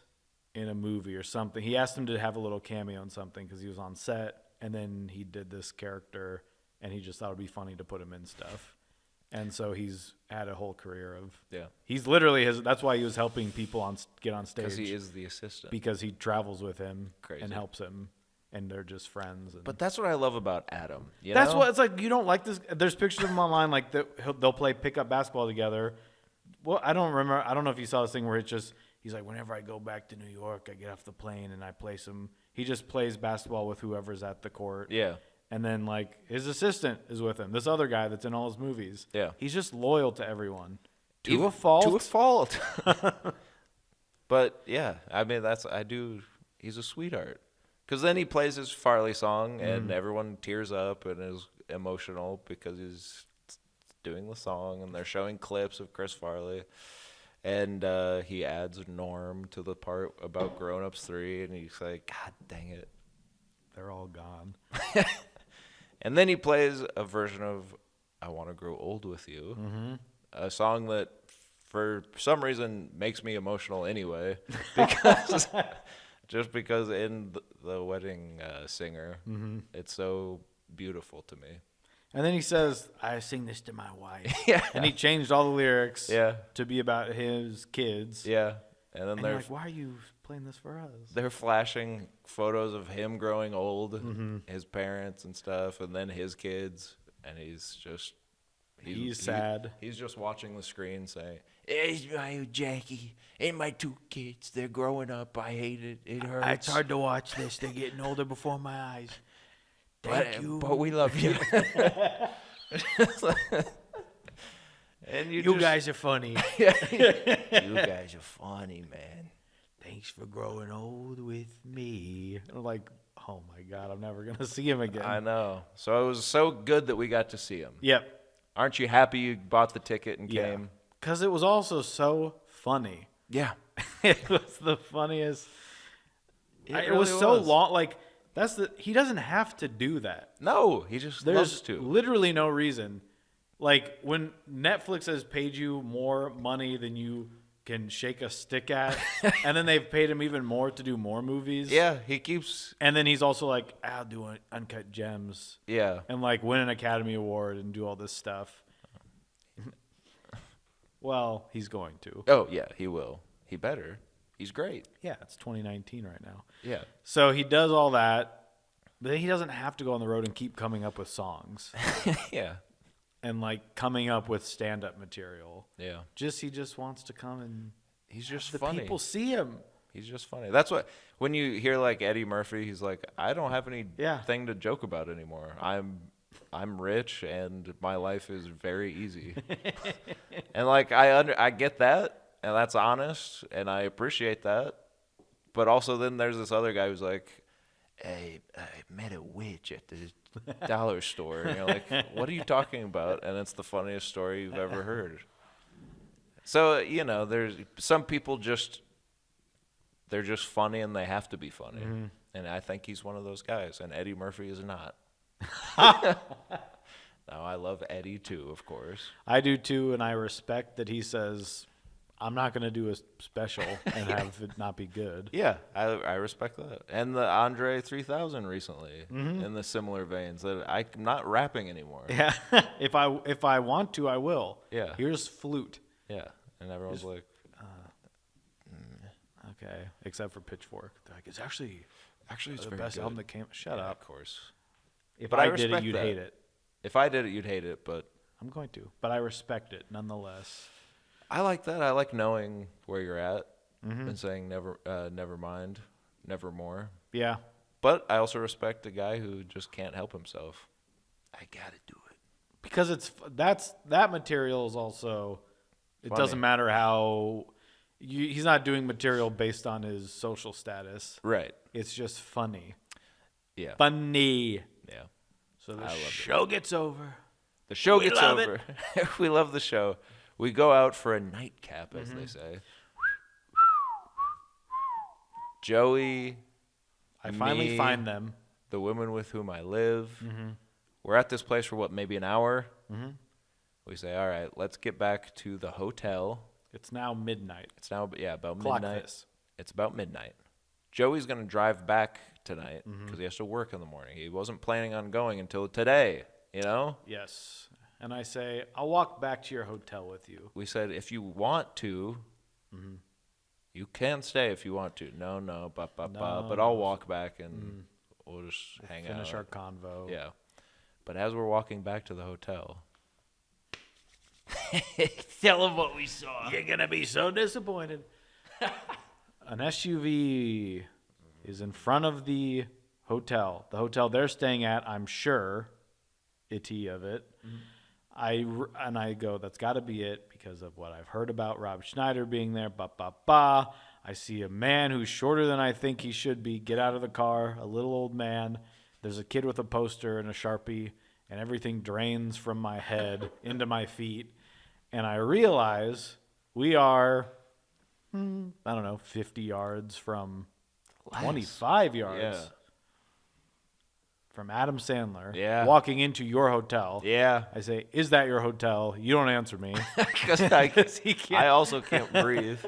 S3: in a movie or something. He asked him to have a little cameo in something because he was on set, and then he did this character, and he just thought it would be funny to put him in stuff. And so he's had a whole career of He's literally that's why he was helping people get on stage,
S2: because he is the assistant,
S3: because he travels with him.
S2: Crazy.
S3: And helps him, and they're just friends. And
S2: but that's what I love about Adam.
S3: That's what it's like. You don't like this. There's pictures of him online, like they'll play pickup basketball together. Well, I don't remember. I don't know if you saw this thing where it's just he's like, whenever I go back to New York, I get off the plane and I play some. He just plays basketball with whoever's at the court.
S2: Yeah.
S3: And then, his assistant is with him. This other guy that's in all his movies.
S2: Yeah.
S3: He's just loyal to everyone. To a fault.
S2: To a fault. But, yeah, I mean, he's a sweetheart. Because then he plays his Farley song, and everyone tears up and is emotional because he's doing the song, and they're showing clips of Chris Farley. And he adds Norm to the part about Grown Ups 3, and he's like, God dang it.
S3: They're all gone.
S2: And then he plays a version of I Want to Grow Old With You, a song that for some reason makes me emotional anyway, because because in the Wedding Singer, it's so beautiful to me.
S3: And then he says, I sing this to my wife.
S2: Yeah.
S3: And he changed all the lyrics
S2: to
S3: be about his kids.
S2: Yeah. And then
S3: they're like, why are you playing this for us?
S2: They're flashing photos of him growing old, his parents and stuff, and then his kids, and he's sad. He's just watching the screen saying,
S4: "It's my Jackie and my 2 kids. They're growing up. I hate it. It hurts.
S5: It's hard to watch this. They're getting older before my eyes. Thank you.
S4: But we love you."
S2: And
S5: you guys are funny.
S4: You guys are funny, man.
S5: Thanks for growing old with me.
S3: I'm like, oh my God, I'm never going to see him again.
S2: I know. So it was so good that we got to see him.
S3: Yep.
S2: Aren't you happy you bought the ticket and came?
S3: Because it was also so funny.
S2: Yeah.
S3: It was the funniest. It
S2: really
S3: was so
S2: was.
S3: long. He doesn't have to do that.
S2: No, he just loves to.
S3: There's literally no reason. Like, when Netflix has paid you more money than you can shake a stick at, and then they've paid him even more to do more movies.
S2: Yeah, he keeps...
S3: And then he's also like, I'll do Uncut Gems.
S2: Yeah.
S3: And, win an Academy Award and do all this stuff. Well, he's going to.
S2: Oh, yeah, he will. He better. He's great.
S3: Yeah, it's 2019 right now.
S2: Yeah.
S3: So he does all that, but then he doesn't have to go on the road and keep coming up with songs
S2: Yeah.
S3: and like coming up with stand-up material.
S2: Yeah.
S3: He just wants to come and
S2: He's just
S3: the
S2: funny.
S3: people see him.
S2: He's just funny. That's what when you hear like Eddie Murphy, he's like, I don't have anything to joke about anymore. I'm rich and my life is very easy. And like I get that, and that's honest, and I appreciate that. But also then there's this other guy who's like, I met a witch at the dollar store. And you're like, what are you talking about? And it's the funniest story you've ever heard. So, you know, there's some people they're just funny and they have to be funny. Mm-hmm. And I think he's one of those guys, and Eddie Murphy is not. No, I love Eddie too, of course.
S3: I do too, and I respect that he says, I'm not going to do a special and have it not be good.
S2: Yeah, I respect that. And the Andre 3000 recently, in the similar veins, that I'm not rapping anymore.
S3: Yeah, if I want to, I will.
S2: Yeah.
S3: Here's flute.
S2: Yeah, and everyone's like,
S3: okay, except for Pitchfork. They're like, it's actually
S2: it's
S3: the
S2: very
S3: best
S2: good.
S3: album that came. Shut up.
S2: Of course.
S3: If
S2: But
S3: I
S2: I
S3: did it,
S2: respect
S3: you'd
S2: that.
S3: hate it.
S2: If I did it, you'd hate it, but
S3: I'm going to, but I respect it nonetheless.
S2: I like that. I like knowing where you're at and saying never mind, never more.
S3: Yeah.
S2: But I also respect a guy who just can't help himself. I gotta do it.
S3: Because that material is also, it
S2: Funny.
S3: doesn't matter how, he's not doing material based on his social status.
S2: Right.
S3: It's just funny.
S2: Yeah.
S3: Funny.
S2: Yeah.
S3: So the
S2: I love
S3: show gets over.
S2: The show
S3: We
S2: gets
S3: love
S2: over. We love the show. We go out for a nightcap, as they say. Joey,
S3: I finally
S2: me,
S3: find them.
S2: the women with whom I live. We're at this place for maybe an hour. We say, all right, let's get back to the hotel.
S3: It's now midnight.
S2: It's now, about
S3: Clock
S2: midnight.
S3: this.
S2: It's about midnight. Joey's going to drive back tonight because he has to work in the morning. He wasn't planning on going until today, you know?
S3: Yes. And I say, I'll walk back to your hotel with you.
S2: We said, if you want to, you can stay if you want to. No, but I'll walk back and we'll just hang out.
S3: Finish our convo.
S2: Yeah. But as we're walking back to the hotel,
S5: Tell him what we saw.
S3: You're going to be so disappointed. An SUV is in front of the hotel. The hotel they're staying at, I'm sure, of it. I go, that's got to be it because of what I've heard about Rob Schneider being there. I see a man who's shorter than I think he should be. Get out of the car, a little old man. There's a kid with a poster and a Sharpie, and everything drains from my head into my feet. And I realize we are, 50 yards from 25 yards.
S2: yeah.
S3: From Adam Sandler,
S2: Yeah.
S3: walking into your hotel.
S2: Yeah.
S3: I say, is that your hotel? You don't answer me.
S2: Because
S3: he can't.
S2: I also can't breathe.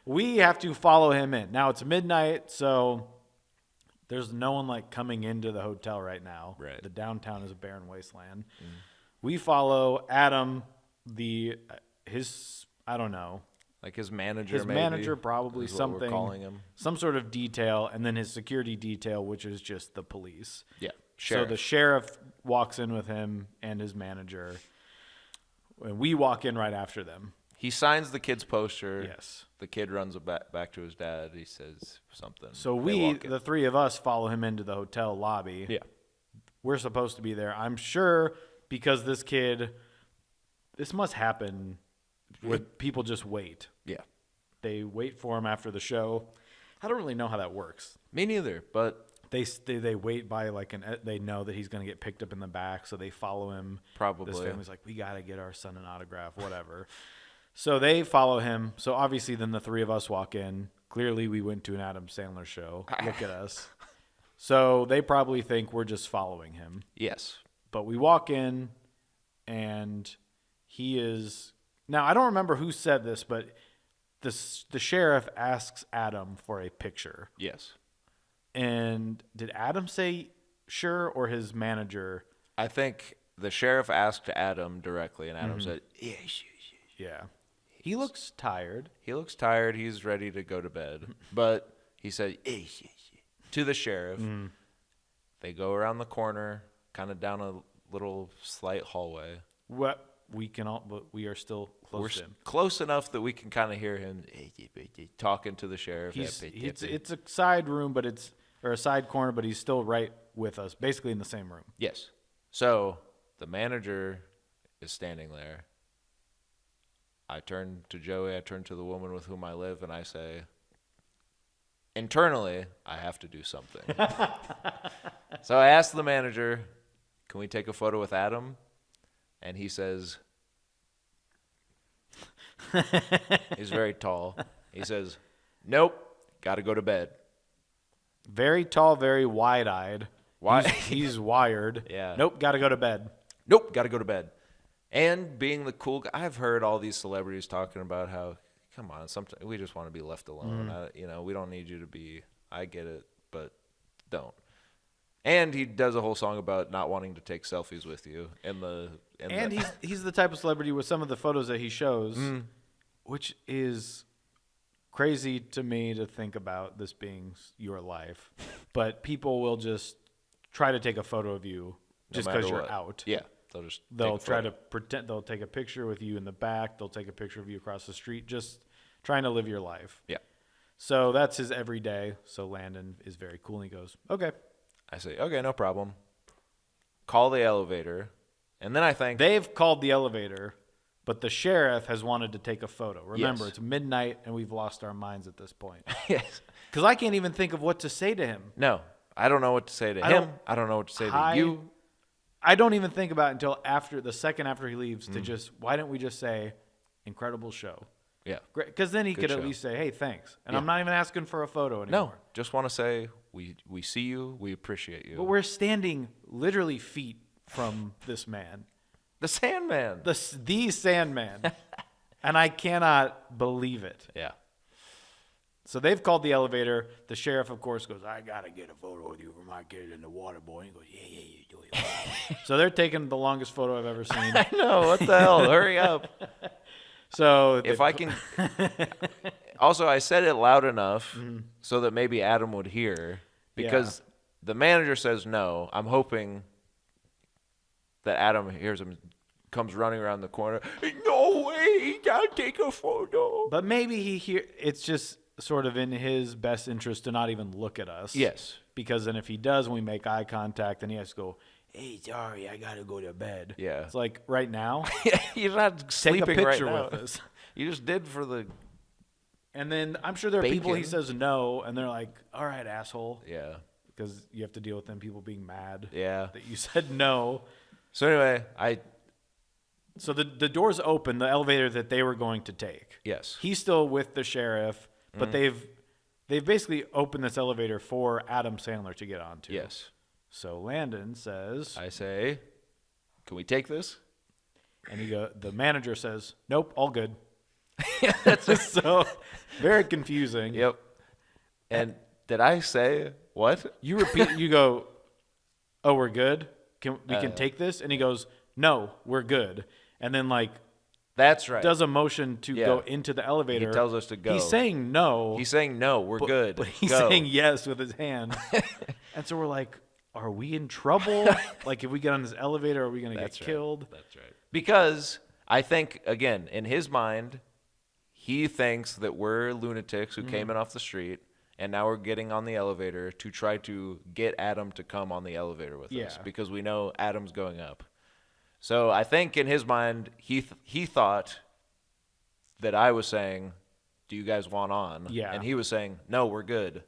S3: We have to follow him in. Now it's midnight, so there's no one like coming into the hotel right now.
S2: Right.
S3: The downtown is a barren wasteland. We follow Adam, I don't know.
S2: Like his manager,
S3: His
S2: maybe,
S3: manager, probably
S2: is what
S3: something.
S2: we're calling him.
S3: Some sort of detail, and then his security detail, which is just the police.
S2: Yeah.
S3: So the sheriff walks in with him and his manager, and we walk in right after them.
S2: He signs the kid's poster.
S3: Yes.
S2: The kid runs back to his dad. He says something.
S3: So
S2: They
S3: we,
S2: walk in.
S3: the three of us, follow him into the hotel lobby.
S2: Yeah.
S3: We're supposed to be there. I'm sure because this must happen where people just wait.
S2: Yeah.
S3: They wait for him after the show. I don't really know how that works.
S2: Me neither, but
S3: They wait by they know that he's going to get picked up in the back, so they follow him.
S2: Probably.
S3: This family's like, we got to get our son an autograph, whatever. So they follow him. So obviously then the three of us walk in. Clearly we went to an Adam Sandler show. Look at us. So they probably think we're just following him.
S2: yes.
S3: But we walk in, and he is... Now, I don't remember who said this, but the sheriff asks Adam for a picture.
S2: Yes.
S3: And did Adam say sure, or his manager?
S2: I think the sheriff asked Adam directly, and Adam said, yes.
S3: Yeah. He looks tired.
S2: He looks tired. He's ready to go to bed. But he said, hey, to the sheriff. They go around the corner, kind of down a little slight hallway.
S3: What but we are still close to him.
S2: Close enough that we can kind of hear him talking to the sheriff.
S3: It's a side room, or a side corner, but he's still right with us, basically in the same room.
S2: Yes. So the manager is standing there. I turn to Joey, I turn to the woman with whom I live, and I say, internally, I have to do something. So I asked the manager, can we take a photo with Adam? And he says, he's very tall. He says, nope, got to go to bed.
S3: Very tall, very wide-eyed.
S2: Why?
S3: He's wired.
S2: Yeah.
S3: Nope, got to go to bed.
S2: Nope, got to go to bed. And being the cool guy, I've heard all these celebrities talking about how, come on, sometimes we just want to be left alone. We don't need you to be, I get it, but don't. And he does a whole song about not wanting to take selfies with you.
S3: He's the type of celebrity with some of the photos that he shows, which is crazy to me to think about this being your life. But people will just try to take a photo of you just because you're out.
S2: Yeah.
S3: They'll try to pretend. They'll take a picture with you in the back. They'll take a picture of you across the street, just trying to live your life.
S2: Yeah.
S3: So that's his everyday. So Landon is very cool. And he goes, okay.
S2: I say, okay, no problem. Call the elevator. And then I think
S3: they've called the elevator, but the sheriff has wanted to take a photo. Remember, It's midnight and we've lost our minds at this point.
S2: Yes.
S3: Because I can't even think of what to say to him.
S2: No, I don't know what to say to him. I don't know what to say to you.
S3: I don't even think about it until the second after he leaves to just, why don't we just say, incredible show?
S2: Yeah.
S3: Because then he could at least say, hey, thanks. And I'm not even asking for a photo anymore.
S2: No, just want to say, we see you, we appreciate you.
S3: But we're standing literally feet from this man.
S2: The Sandman.
S3: The Sandman. And I cannot believe it.
S2: Yeah.
S3: So they've called the elevator. The sheriff, of course, goes, I got to get a photo with you for my kid in the water boy. And he goes, yeah, you do it. So they're taking the longest photo I've ever seen.
S2: I know. What the hell? Hurry up.
S3: So
S2: if I can. Also, I said it loud enough so that maybe Adam would hear, because the manager says no. I'm hoping that Adam hears him, comes running around the corner. No way, I'll take a photo.
S3: But maybe it's just sort of in his best interest to not even look at us.
S2: Yes.
S3: Because then if he does, when we make eye contact, then he has to go, hey, sorry, I got to go to bed.
S2: Yeah.
S3: It's like right now.
S2: You're not sleeping
S3: take a picture
S2: right now.
S3: with us.
S2: You just did for the.
S3: And then I'm sure there are people he says no, and they're like, all right, asshole.
S2: Yeah.
S3: Because you have to deal with them people being mad.
S2: Yeah.
S3: That you said no.
S2: So anyway,
S3: So the doors open, the elevator that they were going to take.
S2: Yes.
S3: He's still with the sheriff, but they've basically opened this elevator for Adam Sandler to get onto.
S2: Yes.
S3: So Landon says,
S2: I say, can we take this?
S3: And the manager says, nope, all good. That's just so very confusing.
S2: Yep. And did I say what?
S3: You repeat. You go, oh, we're good. We can take this? And he goes, no, we're good. And then
S2: that's right.
S3: Does a motion to go into the elevator.
S2: He tells us to go.
S3: He's saying no.
S2: He's saying no, we're good.
S3: But he's saying yes with his hand. And so we're like, are we in trouble? If we get on this elevator, are we going to get killed?
S2: That's right. Because I think, again, in his mind, he thinks that we're lunatics who came in off the street, and now we're getting on the elevator to try to get Adam to come on the elevator with us because we know Adam's going up. So I think in his mind, he thought that I was saying, do you guys want on?
S3: Yeah.
S2: And he was saying, no, we're good.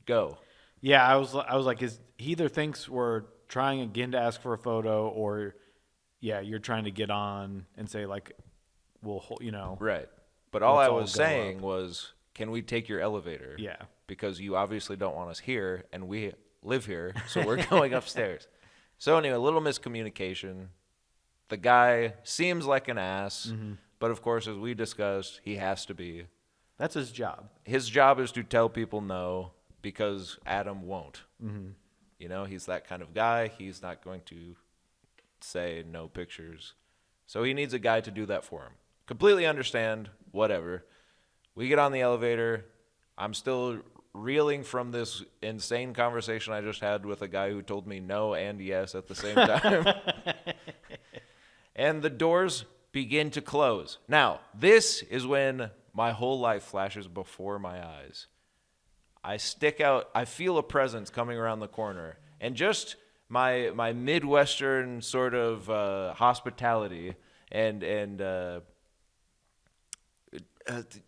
S2: Go.
S3: Yeah, I was like, he either thinks we're trying again to ask for a photo, or you're trying to get on and say we'll hold,
S2: Right. But all I was saying was, can we take your elevator?
S3: Yeah.
S2: Because you obviously don't want us here, and we live here, so we're going upstairs. So anyway, a little miscommunication. The guy seems like an ass, but of course, as we discussed, he has to be.
S3: That's his job.
S2: His job is to tell people no, because Adam won't. He's that kind of guy. He's not going to say no pictures. So he needs a guy to do that for him. Completely understand. Whatever. We get on the elevator. I'm still reeling from this insane conversation I just had with a guy who told me no and yes at the same time. And the doors begin to close. Now, this is when my whole life flashes before my eyes. I stick out. I feel a presence coming around the corner. And just my Midwestern sort of hospitality and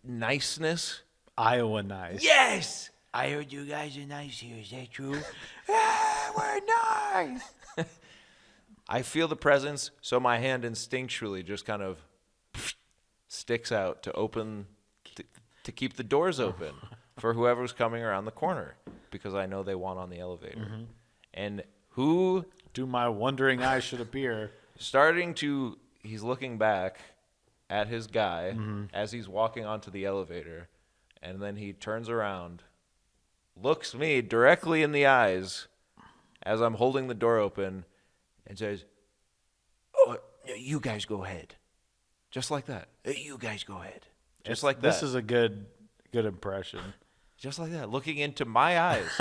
S2: niceness.
S3: Iowa nice.
S2: Yes!
S5: I heard you guys are nice here. Is that true?
S2: We're nice! I feel the presence, so my hand instinctually just kind of sticks out to open, to keep the doors open for whoever's coming around the corner, because I know they want on the elevator. Mm-hmm. And who...
S3: Do my wondering eyes should appear.
S2: He's looking back at his guy as he's walking onto the elevator, and then he turns around, looks me directly in the eyes as I'm holding the door open, and says,
S5: "Oh, you guys go ahead."
S2: just like that.
S5: You guys go ahead.
S2: Just like that.
S3: This is a good impression.
S2: Just like that, looking into my eyes.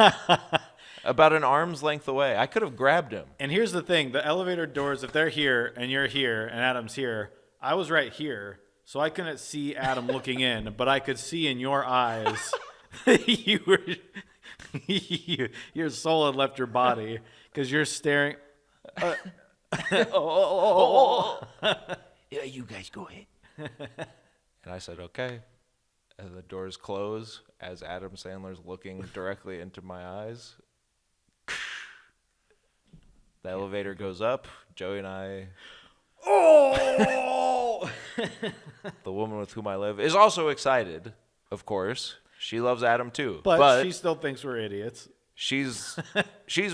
S2: About an arm's length away. I could have grabbed him.
S3: And here's the thing. The elevator doors, if they're here and you're here and Adam's here, I was right here, so I couldn't see Adam looking in, but I could see in your eyes your soul had left your body because you're staring.
S5: Yeah, you guys go ahead.
S2: And I said, okay. And the doors close as Adam Sandler's looking directly into my eyes. The elevator goes up. Joey and I...
S3: Oh!
S2: The woman with whom I live is also excited, of course. She loves Adam too.
S3: But she still thinks we're idiots.
S2: She's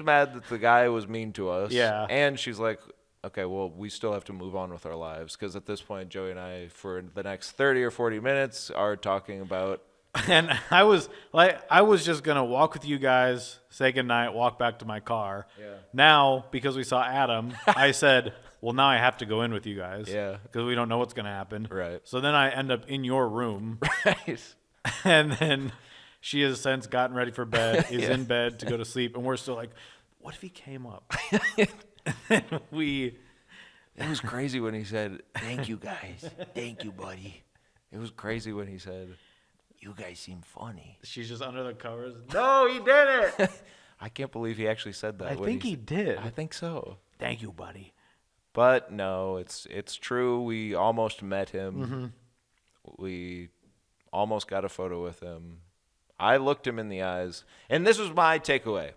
S2: mad that the guy was mean to us.
S3: Yeah.
S2: And she's like, okay, well, we still have to move on with our lives, because at this point, Joey and I, for the next 30 or 40 minutes, are talking about...
S3: And I was just going to walk with you guys, say goodnight, walk back to my car.
S2: Yeah.
S3: Now, because we saw Adam, I said, well, now I have to go in with you guys.
S2: Yeah.
S3: Because we don't know what's going to happen.
S2: Right.
S3: So then I end up in your room.
S2: Right.
S3: And then she has since gotten ready for bed, is
S2: Yeah.
S3: in bed to go to sleep. And we're still like, what if he came up? And
S2: It was crazy when he said,
S5: Thank you guys. Thank you, buddy.
S2: it was crazy when he said,
S5: You guys seem funny.
S3: she's just under the covers. No, he did it.
S2: I can't believe he actually said that.
S3: I think he did.
S2: I think so.
S5: Thank you, buddy.
S2: But no, it's true. We almost met him.
S3: Mm-hmm.
S2: We almost got a photo with him. I looked him in the eyes, and this was my takeaway.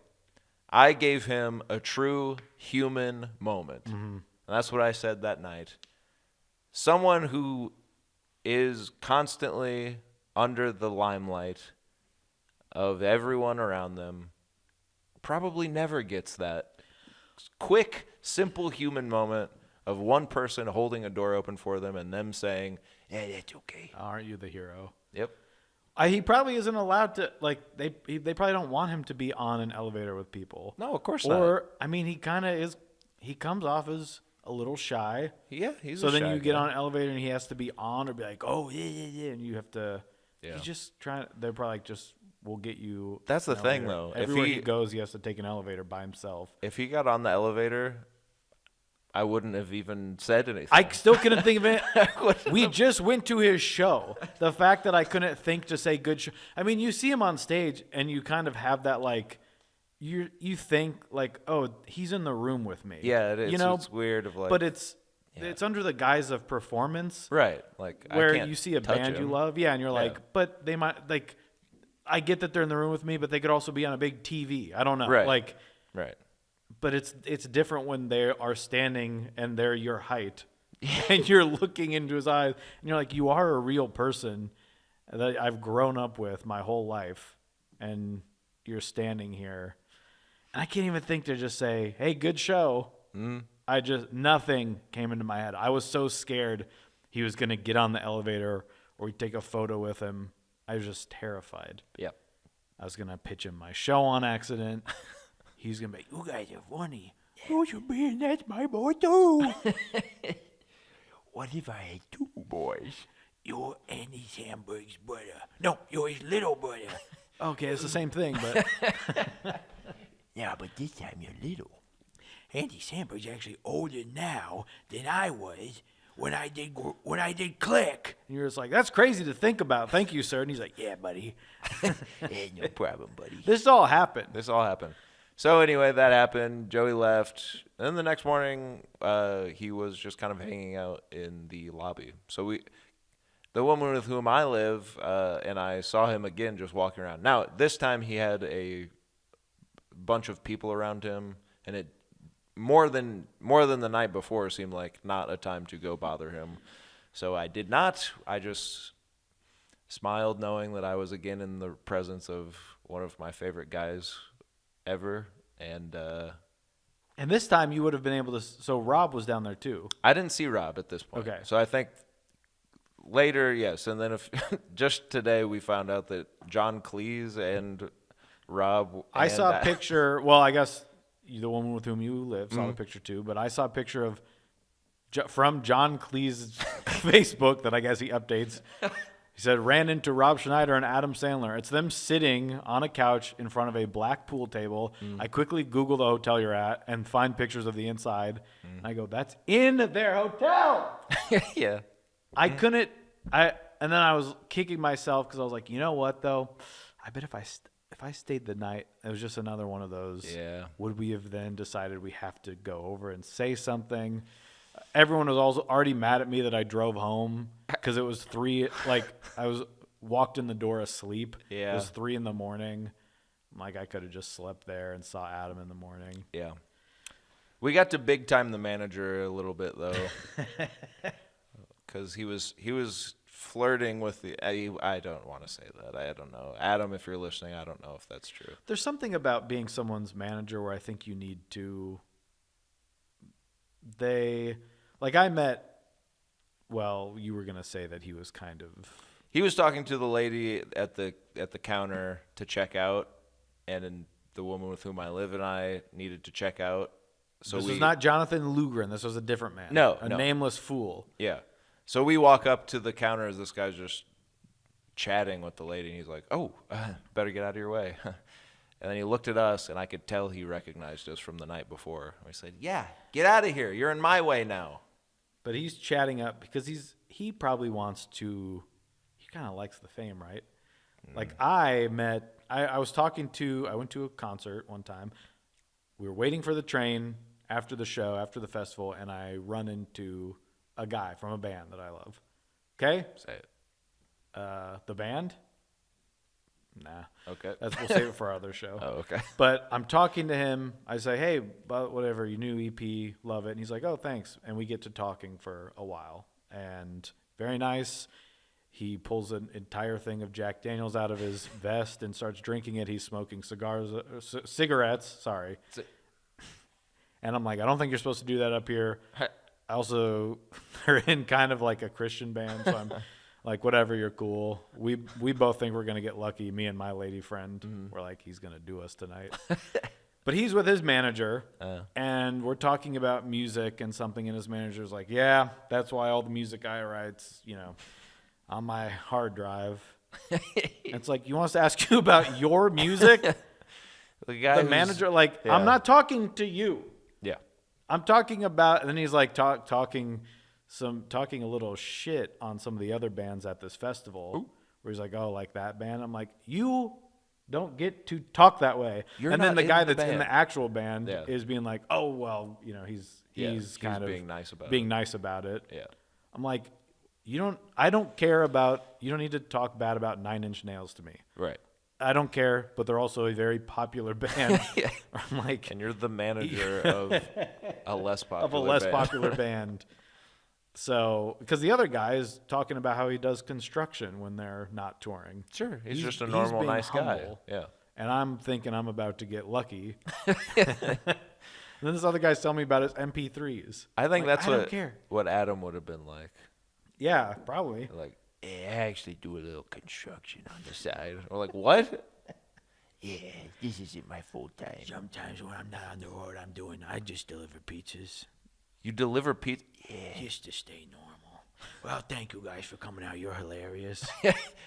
S2: I gave him a true human moment.
S3: Mm-hmm.
S2: And that's what I said that night. Someone who is constantly under the limelight of everyone around them probably never gets that quick, simple human moment of one person holding a door open for them and them saying,
S5: Yeah, that's okay.
S3: Aren't you the hero?
S2: yep.
S3: He probably isn't allowed to, like, they probably don't want him to be on an elevator with people.
S2: No, of course not.
S3: Or, I mean, he kind of is, he comes off as a little shy.
S2: Yeah, he's
S3: So
S2: a
S3: then
S2: shy
S3: you get
S2: guy.
S3: on an elevator and he has to be on or be like, oh, yeah, and you have to,
S2: Yeah.
S3: he's just trying, they're probably like, just, we'll get you.
S2: That's the
S3: an
S2: thing,
S3: elevator.
S2: though. If
S3: Everywhere
S2: he-
S3: he goes, he has to take an elevator by himself.
S2: If he got on the elevator, I wouldn't have even said anything.
S3: I still couldn't think of it. We just went to his show. The fact that I couldn't think to say good show. I mean, you see him on stage and you kind of have that, like, you think like, oh, he's in the room with me.
S2: Yeah, it is.
S3: You know,
S2: It's weird of like,
S3: but it's under the guise of performance.
S2: right. Like
S3: Where
S2: I can't
S3: you see a
S2: touch
S3: band you
S2: him.
S3: love, yeah, and you're
S2: Yeah.
S3: like, but they might, like, I get that they're in the room with me, but they could also be on a big TV. I don't know,
S2: Right.
S3: like,
S2: Right.
S3: but it's different when they are standing and they're your height, and you're looking into his eyes, and you're like, you are a real person that I've grown up with my whole life, and you're standing here, and I can't even think to just say, hey, good show. Nothing came into my head. I was so scared he was going to get on the elevator or we'd take a photo with him. I was just terrified.
S2: Yep.
S3: I was going to pitch him my show on accident.
S5: He's going to be, You guys are funny. You should be, and that's my boy, too. What if I had two?
S4: boys. You're Andy Samberg's brother. No, you're his little brother.
S3: Okay, it's the same thing, but
S4: Yeah, but this time you're little. Andy Samberg's actually older now than I was when I did Click.
S3: and you're just like, that's crazy to think about. Thank you, sir. And he's like, yeah, buddy.
S4: Hey, no problem, buddy.
S3: This all happened.
S2: This all happened. So anyway, that happened. Joey left. And then the next morning, he was just kind of hanging out in the lobby. So the woman with whom I live, and I saw him again just walking around. Now, this time he had a bunch of people around him, and it more than the night before seemed like not a time to go bother him. So I did not. I just smiled knowing that I was again in the presence of one of my favorite guys ever. And
S3: this time you would have been able to. So Rob was down there too.
S2: I didn't see Rob at this point.
S3: Okay.
S2: So I think later, yes. And then just today we found out that John Cleese and Rob.
S3: I saw a picture. Well, I guess the woman with whom you live saw the picture too. But I saw a picture of from John Cleese's Facebook that I guess he updates. He said, ran into Rob Schneider and Adam Sandler. It's them sitting on a couch in front of a black pool table. I quickly Google the hotel you're at and find pictures of the inside. And I go, that's in their hotel.
S2: Yeah.
S3: I couldn't. And then I was kicking myself because I was like, you know what though? I bet if I stayed the night, it was just another one of those.
S2: Yeah.
S3: Would we have then decided we have to go over and say something? Everyone was also already mad at me that I drove home because it was 3. Like I walked in the door asleep.
S2: Yeah.
S3: It was 3 a.m. I'm like, I could have just slept there and saw Adam in the morning.
S2: Yeah. We got to big time the manager a little bit though, because he was flirting with I don't want to say that. I don't know. Adam, if you're listening, I don't know if that's true.
S3: There's something about being someone's manager where I think you need to. You were gonna say that he was kind of.
S2: He was talking to the lady at the counter to check out, and the woman with whom I live and I needed to check out. So
S3: this was not Jonathan Lugren. This was a different man.
S2: No,
S3: a nameless fool.
S2: Yeah. So we walk up to the counter as this guy's just chatting with the lady, and he's like, "Oh, better get out of your way." And then he looked at us, and I could tell he recognized us from the night before. We said, "Yeah, get out of here. You're in my way now."
S3: But he's chatting up because he probably wants to. He kind of likes the fame, right? Like I went to a concert one time. We were waiting for the train after the show, after the festival, and I run into a guy from a band that I love. Okay?
S2: Say it.
S3: The band? Nah.
S2: Okay.
S3: We'll save it for our other show.
S2: Oh, okay.
S3: But I'm talking to him. I say, hey, whatever, your new EP, love it. And he's like, oh, thanks. And we get to talking for a while. And very nice. He pulls an entire thing of Jack Daniels out of his vest and starts drinking it. He's smoking cigarettes. Sorry. And I'm like, I don't think you're supposed to do that up here. I also, they're in kind of like a Christian band, so I'm like, whatever, you're cool. We both think we're going to get lucky, me and my lady friend. We're like, he's going to do us tonight. But he's with his manager, and we're talking about music and something, and his manager's like, yeah, that's why all the music I write's, on my hard drive. And it's like, you want us to ask you about your music? The manager, I'm not talking to you.
S2: Yeah.
S3: I'm talking about, and then he's like talking a little shit on some of the other bands at this festival. Ooh. Where he's like, oh, like that band. I'm like, you don't get to talk that way. And then the guy that's in the actual band is being like, oh, well, he's kind of being nice about it.
S2: Yeah.
S3: I'm like, I don't care about, you don't need to talk bad about 9 Inch Nails to me.
S2: Right.
S3: I don't care, but they're also a very popular band.
S2: Yeah.
S3: I'm like,
S2: and you're the manager of a less popular
S3: band. So, because the other guy is talking about how he does construction when they're not touring.
S2: Sure, he's just a normal, nice guy. Yeah.
S3: And I'm thinking I'm about to get lucky. And then this other guy's telling me about his MP3s.
S2: I think that's what Adam would have been like.
S3: Yeah, probably.
S2: Like, I actually do a little construction on the side. Or like, what?
S4: Yeah, this isn't my full time. Sometimes when I'm not on the road, I just deliver pizzas.
S2: You deliver pizza?
S4: Yeah, just to stay normal.
S5: Well, thank you guys for coming out. You're hilarious.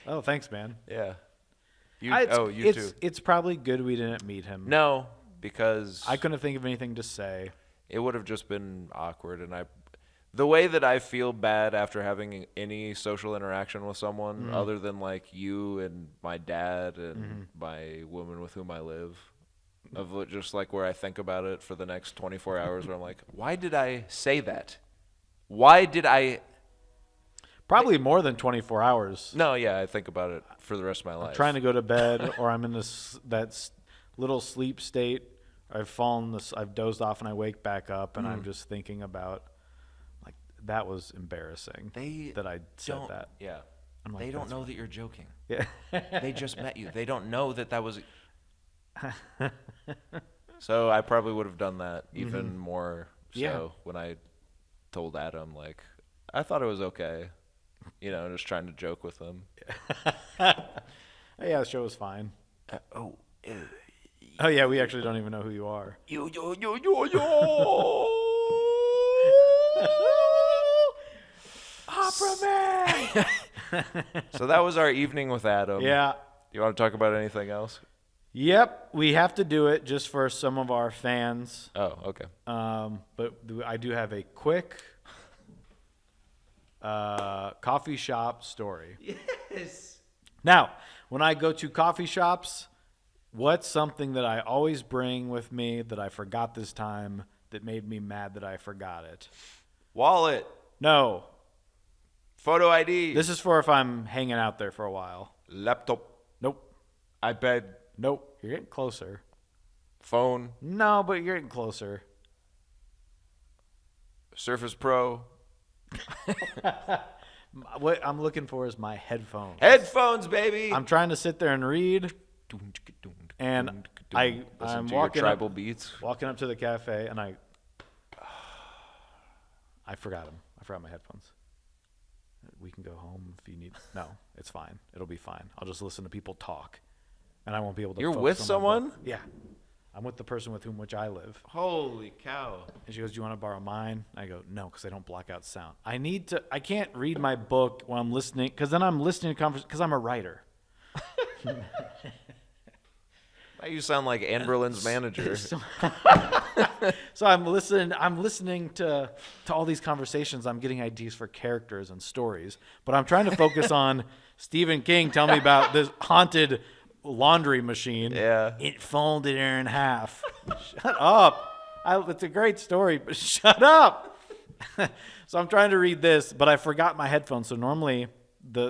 S3: Oh, thanks, man.
S2: Yeah. You too.
S3: It's probably good we didn't meet him.
S2: No, because
S3: I couldn't think of anything to say.
S2: it would have just been awkward, and the way that I feel bad after having any social interaction with someone other than like you and my dad and my woman with whom I live, of just like where I think about it for the next 24 hours where I'm like, why did I say that? Why did I?
S3: Probably more than 24 hours.
S2: No, yeah, I think about it for the rest of my life.
S3: Trying to go to bed, or I'm in that little sleep state. I've dozed off and I wake back up and I'm just thinking about, like, that was embarrassing that I said that.
S2: Yeah.
S3: I'm like,
S2: They don't know that you're joking.
S3: Yeah.
S2: They just met you. They don't know that was. So I probably would have done that even more so when I told Adam, like, I thought it was okay. Just trying to joke with him.
S3: Yeah, the show was fine. Oh, yeah, we actually don't even know who you are.
S5: Yo. Opera man.
S2: So that was our evening with Adam.
S3: Yeah.
S2: You want to talk about anything else?
S3: Yep, we have to do it just for some of our fans.
S2: Oh, okay.
S3: But I do have a quick coffee shop story.
S5: Yes.
S3: Now, when I go to coffee shops, what's something that I always bring with me that I forgot this time that made me mad that I forgot it?
S2: Wallet.
S3: No.
S2: Photo ID.
S3: This is for if I'm hanging out there for a while.
S2: Laptop.
S3: Nope.
S2: iPad.
S3: Nope. You're getting closer.
S2: Phone.
S3: No, but you're getting closer.
S2: Surface Pro.
S3: What I'm looking for is my headphones.
S2: Headphones, baby.
S3: I'm trying to sit there and read, and I'm walking
S2: tribal
S3: up,
S2: beats.
S3: walking up to the cafe, and I forgot them. I forgot my headphones. We can go home if you need. No, it's fine. It'll be fine. I'll just listen to people talk, and I won't be able to.
S2: You're
S3: focus
S2: with
S3: on my
S2: someone?
S3: book. Yeah, I'm with the person with which I live.
S2: Holy cow.
S3: And she goes, "Do you want to borrow mine?" I go, "No, because I don't block out sound. I can't read my book while I'm listening, because then I'm listening to conversation, because I'm a writer."
S2: You sound like Anne Berlin's manager.
S3: So I'm listening to all these conversations. I'm getting ideas for characters and stories, but I'm trying to focus on Stephen King. Tell me about this haunted laundry machine.
S2: Yeah.
S3: It folded her in half. Shut up. It's a great story, but shut up. So I'm trying to read this, but I forgot my headphones. So normally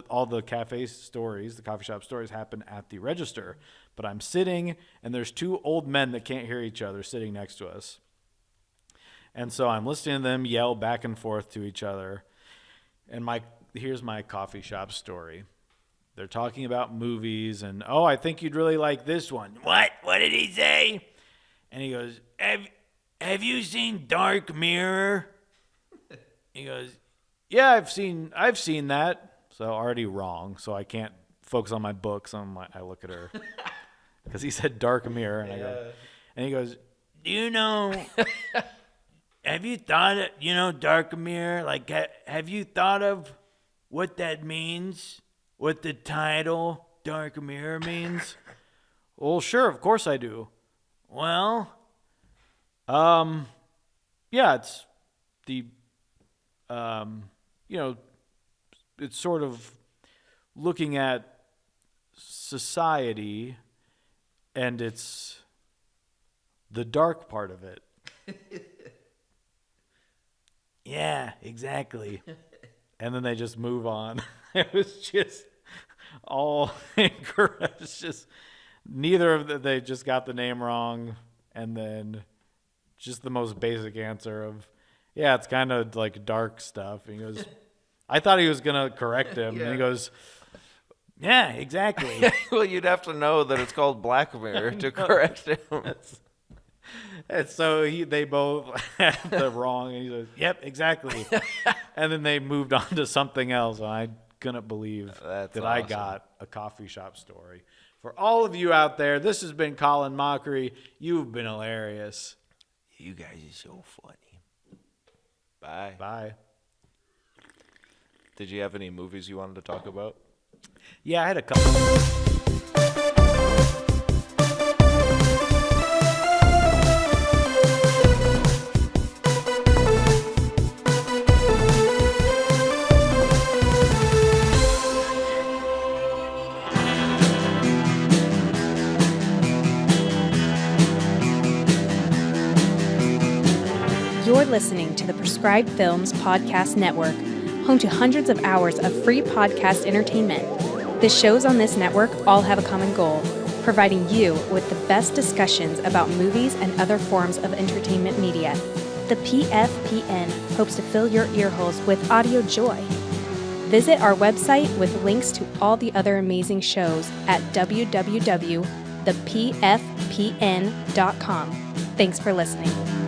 S3: all the coffee shop stories happen at the register. But I'm sitting, and there's two old men that can't hear each other sitting next to us. And so I'm listening to them yell back and forth to each other. And here's my coffee shop story. They're talking about movies, and, "Oh, I think you'd really like this one."
S5: What? What did he say? And he goes, Have you seen Dark Mirror?
S3: He goes, "Yeah, I've seen that." So already wrong. So I can't focus on my book. So I look at her. Because he said Dark Mirror, and I go, and he goes,
S5: Do you know? Have you thought of, Dark Mirror? Like, have you thought of what that means? What the title Dark Mirror means?
S3: "Well, sure, of course I do."
S5: Well,
S3: yeah, it's the, it's sort of looking at society, and it's the dark part of it.
S5: yeah, exactly.
S3: And then they just move on. It was just all incorrect. It's just neither of them, they just got the name wrong, and then just the most basic answer of, "Yeah, it's kind of like dark stuff." And he goes, I thought he was going to correct him. And he goes,
S5: Yeah, exactly.
S2: Well, you'd have to know that it's called Black Mirror to correct him.
S3: and so they both had the wrong. And he goes, "Yep, exactly." And then they moved on to something else. And I couldn't believe
S2: That's
S3: that I
S2: awesome.
S3: got a coffee shop story. For all of you out there, this has been Colin Mockery. You've been hilarious.
S5: You guys are so funny.
S2: Bye.
S3: Bye.
S2: Did you have any movies you wanted to talk about?
S3: Yeah, I had a couple.
S6: You're listening to the Prescribed Films Podcast Network, home to hundreds of hours of free podcast entertainment. The shows on this network all have a common goal, providing you with the best discussions about movies and other forms of entertainment media. The PFPN hopes to fill your earholes with audio joy. Visit our website with links to all the other amazing shows at www.thepfpn.com. Thanks for listening.